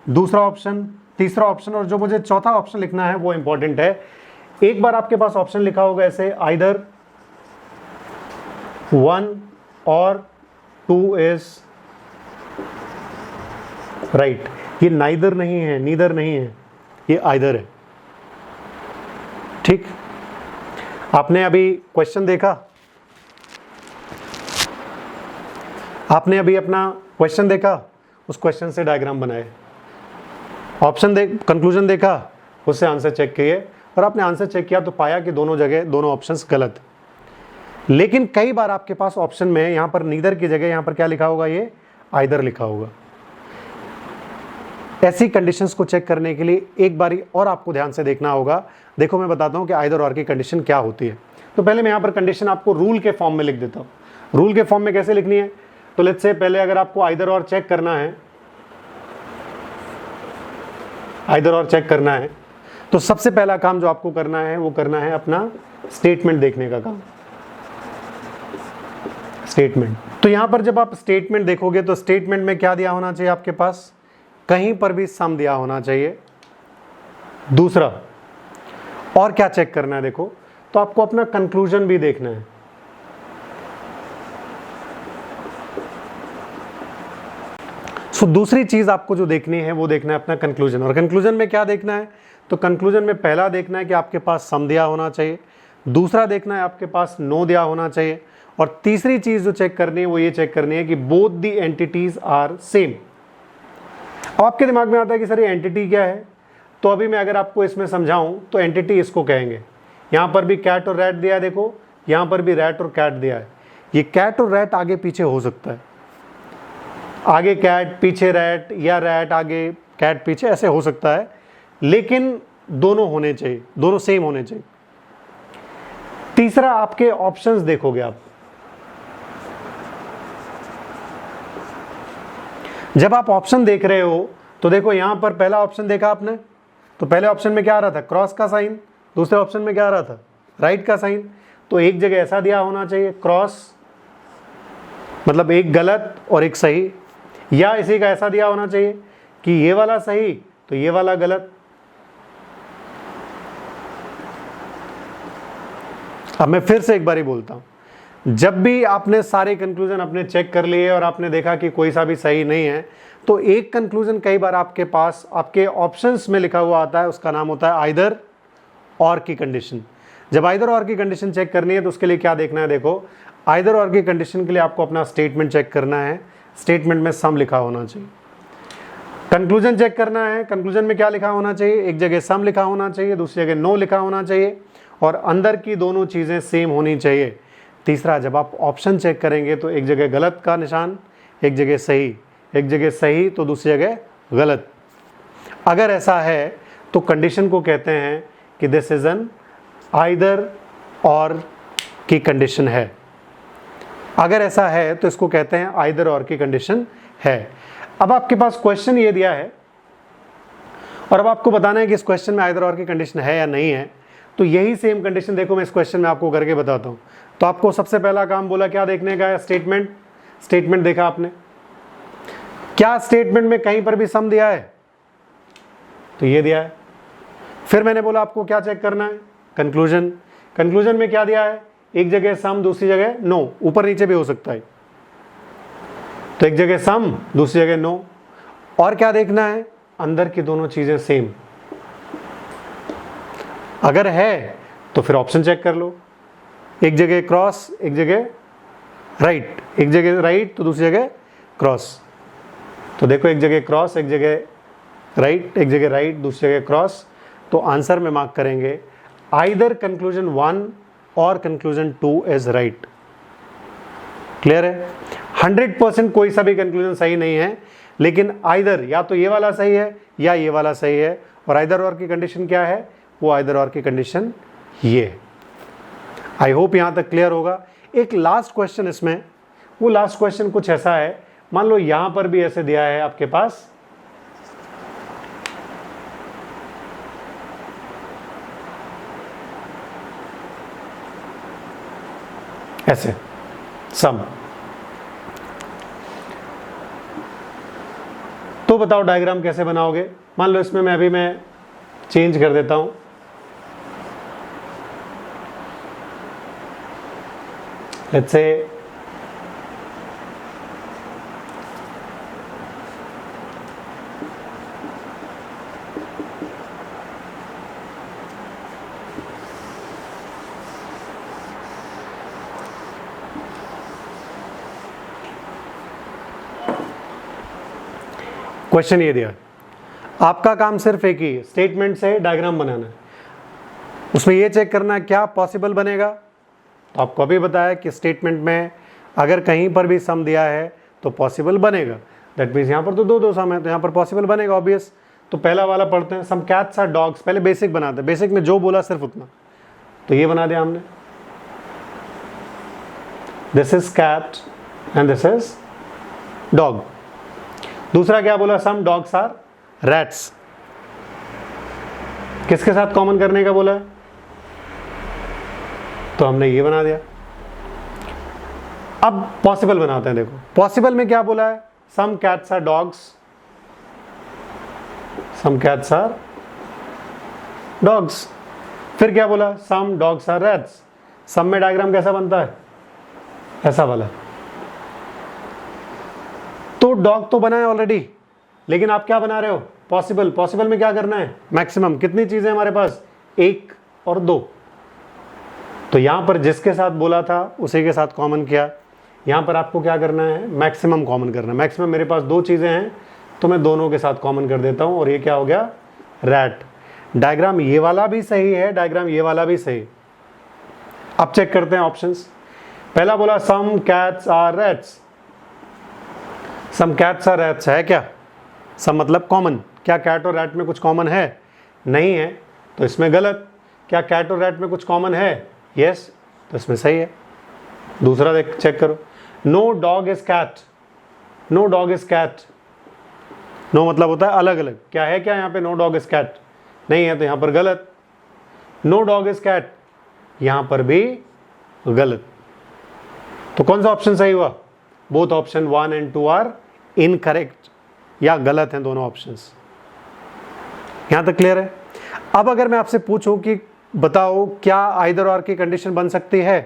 दूसरा ऑप्शन, तीसरा ऑप्शन और जो मुझे चौथा ऑप्शन लिखना है वो इंपॉर्टेंट है। एक बार आपके पास ऑप्शन लिखा होगा ऐसे, आइदर 1 और 2 इज राइट। ये नाइदर नहीं है, नीदर नहीं है, ये आइदर है। ठीक, आपने अभी क्वेश्चन देखा, आपने अभी अपना क्वेश्चन देखा, उस क्वेश्चन से डायग्राम बनाए, ऑप्शन कंक्लूजन देखा, उससे आंसर चेक किए और आपने आंसर चेक किया तो पाया कि दोनों जगह दोनों ऑप्शंस गलत। लेकिन कई बार आपके पास ऑप्शन में यहां पर नीदर की जगह यहां पर क्या लिखा होगा, ये आइदर लिखा होगा। ऐसी कंडीशंस को चेक करने के लिए एक बारी और आपको ध्यान से देखना होगा। देखो मैं बताता हूं कि आइदर और की कंडीशन क्या होती है। तो पहले मैं यहां पर कंडीशन आपको रूल के फॉर्म में लिख देता हूं। रूल के फॉर्म में कैसे लिखनी है, तो लेट्स से पहले अगर आपको आइदर और चेक करना है, आइदर और चेक करना है तो सबसे पहला काम जो आपको करना है वो करना है अपना स्टेटमेंट देखने का काम, स्टेटमेंट। तो यहां पर जब आप स्टेटमेंट देखोगे तो स्टेटमेंट में क्या दिया होना चाहिए आपके पास, कहीं पर भी सम दिया होना चाहिए। दूसरा और क्या चेक करना है, देखो तो आपको अपना कंक्लूजन भी देखना है। सो दूसरी चीज आपको जो देखनी है वो देखना है अपना कंक्लूजन। और कंक्लूजन में क्या देखना है, तो कंक्लूजन में पहला देखना है कि आपके पास सम दिया होना चाहिए, दूसरा देखना है आपके पास नो दिया होना चाहिए, और तीसरी चीज जो चेक करनी है वो ये चेक करनी है कि both the entities are same. अब आपके दिमाग में आता है कि सर ये एंटिटी क्या है, तो अभी मैं अगर आपको इसमें समझाऊं तो एंटिटी इसको कहेंगे। यहां पर भी कैट और रैट दिया है, देखो यहां पर भी रैट और कैट दिया है। ये कैट और रैट आगे पीछे हो सकता है, आगे कैट पीछे रैट, या रैट आगे कैट पीछे, ऐसे हो सकता है, लेकिन दोनों होने चाहिए, दोनों सेम होने चाहिए। तीसरा आपके ऑप्शंस देखोगे आप, जब आप ऑप्शन देख रहे हो तो देखो यहां पर पहला ऑप्शन देखा आपने, तो पहले ऑप्शन में क्या आ रहा था, क्रॉस का साइन, दूसरे ऑप्शन में क्या आ रहा था, राइट का साइन। तो एक जगह ऐसा दिया होना चाहिए क्रॉस, मतलब एक गलत और एक सही, या इसी का ऐसा दिया होना चाहिए कि ये वाला सही तो ये वाला गलत। अब मैं फिर से एक बारी बोलता हूं, जब भी आपने सारे कंक्लूजन अपने चेक कर लिए और आपने देखा कि कोई सा भी सही नहीं है, तो एक कंक्लूजन कई बार आपके पास आपके ऑप्शंस में लिखा हुआ आता है, उसका नाम होता है आइदर और की कंडीशन। जब आइदर और की कंडीशन चेक करनी है तो उसके लिए क्या देखना है, देखो आइदर और की कंडीशन के लिए आपको अपना स्टेटमेंट चेक करना है, स्टेटमेंट में सम लिखा होना चाहिए। कंक्लूजन चेक करना है, कंक्लूजन में क्या लिखा होना चाहिए, एक जगह सम लिखा होना चाहिए, दूसरी जगह नो लिखा होना चाहिए, और अंदर की दोनों चीज़ें सेम होनी चाहिए। तीसरा, जब आप ऑप्शन चेक करेंगे तो एक जगह गलत का निशान, एक जगह सही, एक जगह सही तो दूसरी जगह गलत। अगर ऐसा है तो कंडीशन को कहते हैं कि दिस इज एन आइदर और की कंडीशन है। अगर ऐसा है तो इसको कहते हैं आइदर और की कंडीशन है। अब आपके पास क्वेश्चन ये दिया है और अब आपको बताना है कि इस क्वेश्चन में आइदर और की कंडीशन है या नहीं है। तो यही सेम कंडीशन देखो मैं इस क्वेश्चन में आपको करके बताता हूँ। तो आपको सबसे पहला काम बोला क्या देखने का है, स्टेटमेंट। स्टेटमेंट देखा आपने, क्या स्टेटमेंट में कहीं पर भी सम दिया है? तो ये दिया है। फिर मैंने बोला आपको क्या चेक करना है, कंक्लूजन। कंक्लूजन में क्या दिया है, एक जगह सम दूसरी जगह नो, ऊपर नीचे भी हो सकता है। तो एक जगह सम दूसरी जगह नो। और क्या देखना है, अंदर की दोनों चीजें सेम। अगर है तो फिर ऑप्शन चेक कर लो, एक जगह क्रॉस एक जगह राइट, एक जगह राइट तो दूसरी जगह क्रॉस। तो देखो एक जगह क्रॉस एक जगह राइट, एक जगह राइट दूसरी जगह क्रॉस। तो आंसर में मार्क करेंगे आइदर कंक्लूजन 1 और कंक्लूजन 2 इज राइट। क्लियर है? 100% कोई सा भी कंक्लूजन सही नहीं है, लेकिन आइदर या तो ये वाला सही है या ये वाला सही है। और आइदर और की कंडीशन क्या है, वो आइदर और की कंडीशन ये है। आई होप यहां तक क्लियर होगा। एक लास्ट क्वेश्चन इसमें, वो लास्ट क्वेश्चन कुछ ऐसा है, मान लो यहां पर भी ऐसे दिया है आपके पास, ऐसे सम। तो बताओ डायग्राम कैसे बनाओगे। मान लो इसमें मैं चेंज कर देता हूं, लेट्स से क्वेश्चन ये दिया, आपका काम सिर्फ एक ही स्टेटमेंट से डायग्राम बनाना है। उसमें ये चेक करना है क्या पॉसिबल बनेगा। तो आपको अभी बताया कि स्टेटमेंट में अगर कहीं पर भी सम दिया है तो पॉसिबल बनेगा। दैट मीन्स यहाँ पर तो दो सम है तो यहाँ पर पॉसिबल बनेगा ऑब्वियस। तो पहला वाला पढ़ते हैं, सम कैट्स आर डॉग्स। पहले बेसिक बनाते हैं, बेसिक में जो बोला सिर्फ उतना। तो ये बना दिया हमने, this is cat and this is dog. दूसरा क्या बोला, सम डॉग्स आर रैट्स। किसके साथ कॉमन करने का बोला है, तो हमने ये बना दिया। अब पॉसिबल बनाते हैं। देखो पॉसिबल में क्या बोला है, some cats are dogs, some cats are dogs. फिर क्या बोला, some dogs are rats. Some में डायग्राम कैसा बनता है, ऐसा वाला। तो डॉग तो बना है ऑलरेडी, लेकिन आप क्या बना रहे हो, पॉसिबल। पॉसिबल में क्या करना है, मैक्सिमम। कितनी चीजें हमारे पास, 1 और 2। तो यहां पर जिसके साथ बोला था उसी के साथ कॉमन किया। यहां पर आपको क्या करना है, मैक्सिमम कॉमन करना है। मैक्सिमम मेरे पास 2 चीजें हैं तो मैं दोनों के साथ कॉमन कर देता हूं, और ये क्या हो गया, रैट। डायग्राम ये वाला भी सही है, डायग्राम ये वाला भी सही। अब चेक करते हैं ऑप्शंस। पहला बोला some cats are rats. Some cats are rats है क्या, सम मतलब कॉमन। क्या कैट और रैट में कुछ कॉमन है, नहीं है, तो इसमें गलत। क्या कैट और रैट में कुछ कॉमन है, यस, तो इसमें सही है। दूसरा देख चेक करो, no dog is cat. No dog is cat, no मतलब होता है अलग अलग। क्या है क्या यहाँ पे, नो डॉग इज कैट, नहीं है, तो यहाँ पर गलत। नो डॉग इज कैट, यहाँ पर भी गलत। तो कौन सा ऑप्शन सही हुआ, both option 1 and 2 are incorrect, या गलत हैं दोनों ऑप्शंस। यहां तक क्लियर है। अब अगर मैं आपसे पूछूं कि बताओ क्या आइदर और की कंडीशन बन सकती है।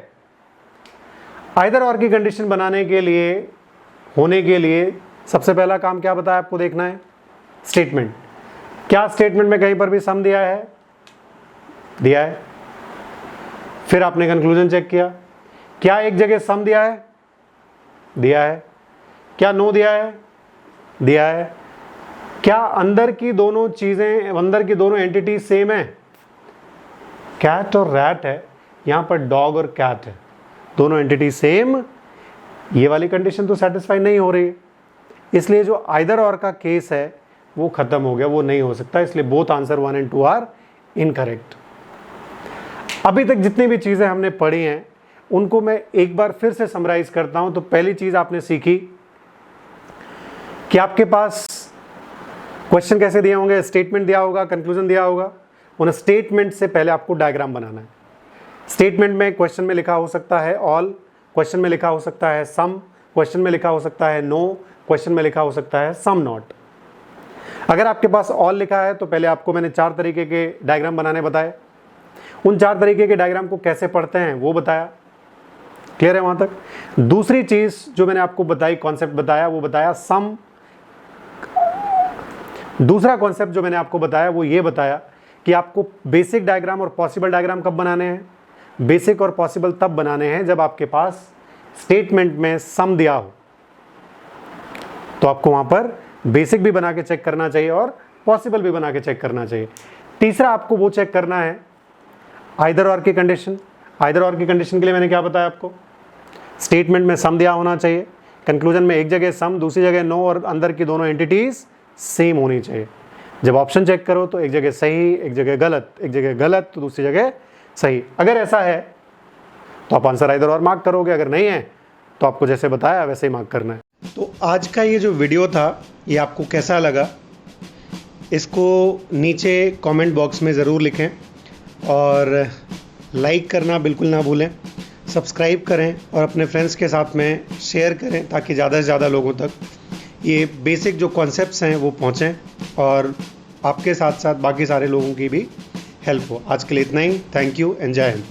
आइदर और की कंडीशन बनाने के लिए, होने के लिए सबसे पहला काम क्या बताया आपको, देखना है स्टेटमेंट। क्या स्टेटमेंट में कहीं पर भी सम दिया है, दिया है। फिर आपने कंक्लूजन चेक किया, क्या एक जगह सम दिया है, दिया है। क्या नो दिया है, दिया है। क्या अंदर की दोनों चीजें, अंदर की दोनों एंटिटी सेम है, कैट और रैट है, यहाँ पर डॉग और कैट है, दोनों एंटिटी सेम, ये वाली कंडीशन तो सेटिस्फाई नहीं हो रही, इसलिए जो आइदर और का केस है वो खत्म हो गया, वो नहीं हो सकता, इसलिए both answer 1 and 2 are incorrect. अभी तक जितनी भी चीज़ें हमने पढ़ी हैं उनको मैं एक बार फिर से समराइज करता हूं। तो पहली चीज़ आपने सीखी कि आपके पास क्वेश्चन कैसे दिए होंगे, स्टेटमेंट दिया होगा, कंक्लूजन दिया होगा, उन स्टेटमेंट से पहले आपको डायग्राम बनाना है। स्टेटमेंट में क्वेश्चन में लिखा हो सकता है ऑल, क्वेश्चन में लिखा हो सकता है सम, क्वेश्चन में लिखा हो सकता है नो, क्वेश्चन में लिखा हो सकता है सम नॉट। अगर आपके पास ऑल लिखा है तो पहले आपको मैंने 4 तरीके के डायग्राम बनाने बताए, उन 4 तरीके के डायग्राम को कैसे पढ़ते हैं वो बताया। क्लियर है वहां तक? दूसरी चीज जो मैंने आपको बताई, कॉन्सेप्ट बताया, वो बताया सम। दूसरा कॉन्सेप्ट जो मैंने आपको बताया वो ये बताया कि आपको बेसिक डायग्राम और पॉसिबल डायग्राम कब बनाने हैं। बेसिक और पॉसिबल तब बनाने हैं जब आपके पास स्टेटमेंट में सम दिया हो, तो आपको वहां पर बेसिक भी बना के चेक करना चाहिए और पॉसिबल भी बना के चेक करना चाहिए। तीसरा आपको वो चेक करना है आइदर और की कंडीशन। आइदर और की कंडीशन के लिए मैंने क्या बताया आपको, स्टेटमेंट में सम दिया होना चाहिए, कंक्लूजन में एक जगह सम, दूसरी जगह नो, और अंदर की दोनों एंटिटीज सेम होनी चाहिए। जब ऑप्शन चेक करो तो एक जगह सही, एक जगह गलत, एक जगह गलत तो दूसरी जगह सही। अगर ऐसा है तो आप आंसर आइदर और मार्क करोगे, अगर नहीं है तो आपको जैसे बताया वैसे ही मार्क करना है। तो आज का ये जो वीडियो था ये आपको कैसा लगा, इसको नीचे कमेंट बॉक्स में ज़रूर लिखें, और लाइक करना बिल्कुल ना भूलें, सब्सक्राइब करें और अपने फ्रेंड्स के साथ में शेयर करें ताकि ज़्यादा से ज़्यादा लोगों तक ये बेसिक जो कॉन्सेप्ट्स हैं वो पहुँचें और आपके साथ साथ बाकी सारे लोगों की भी हेल्प हो। आज के लिए इतना ही। थैंक यू एंड जय हिंद।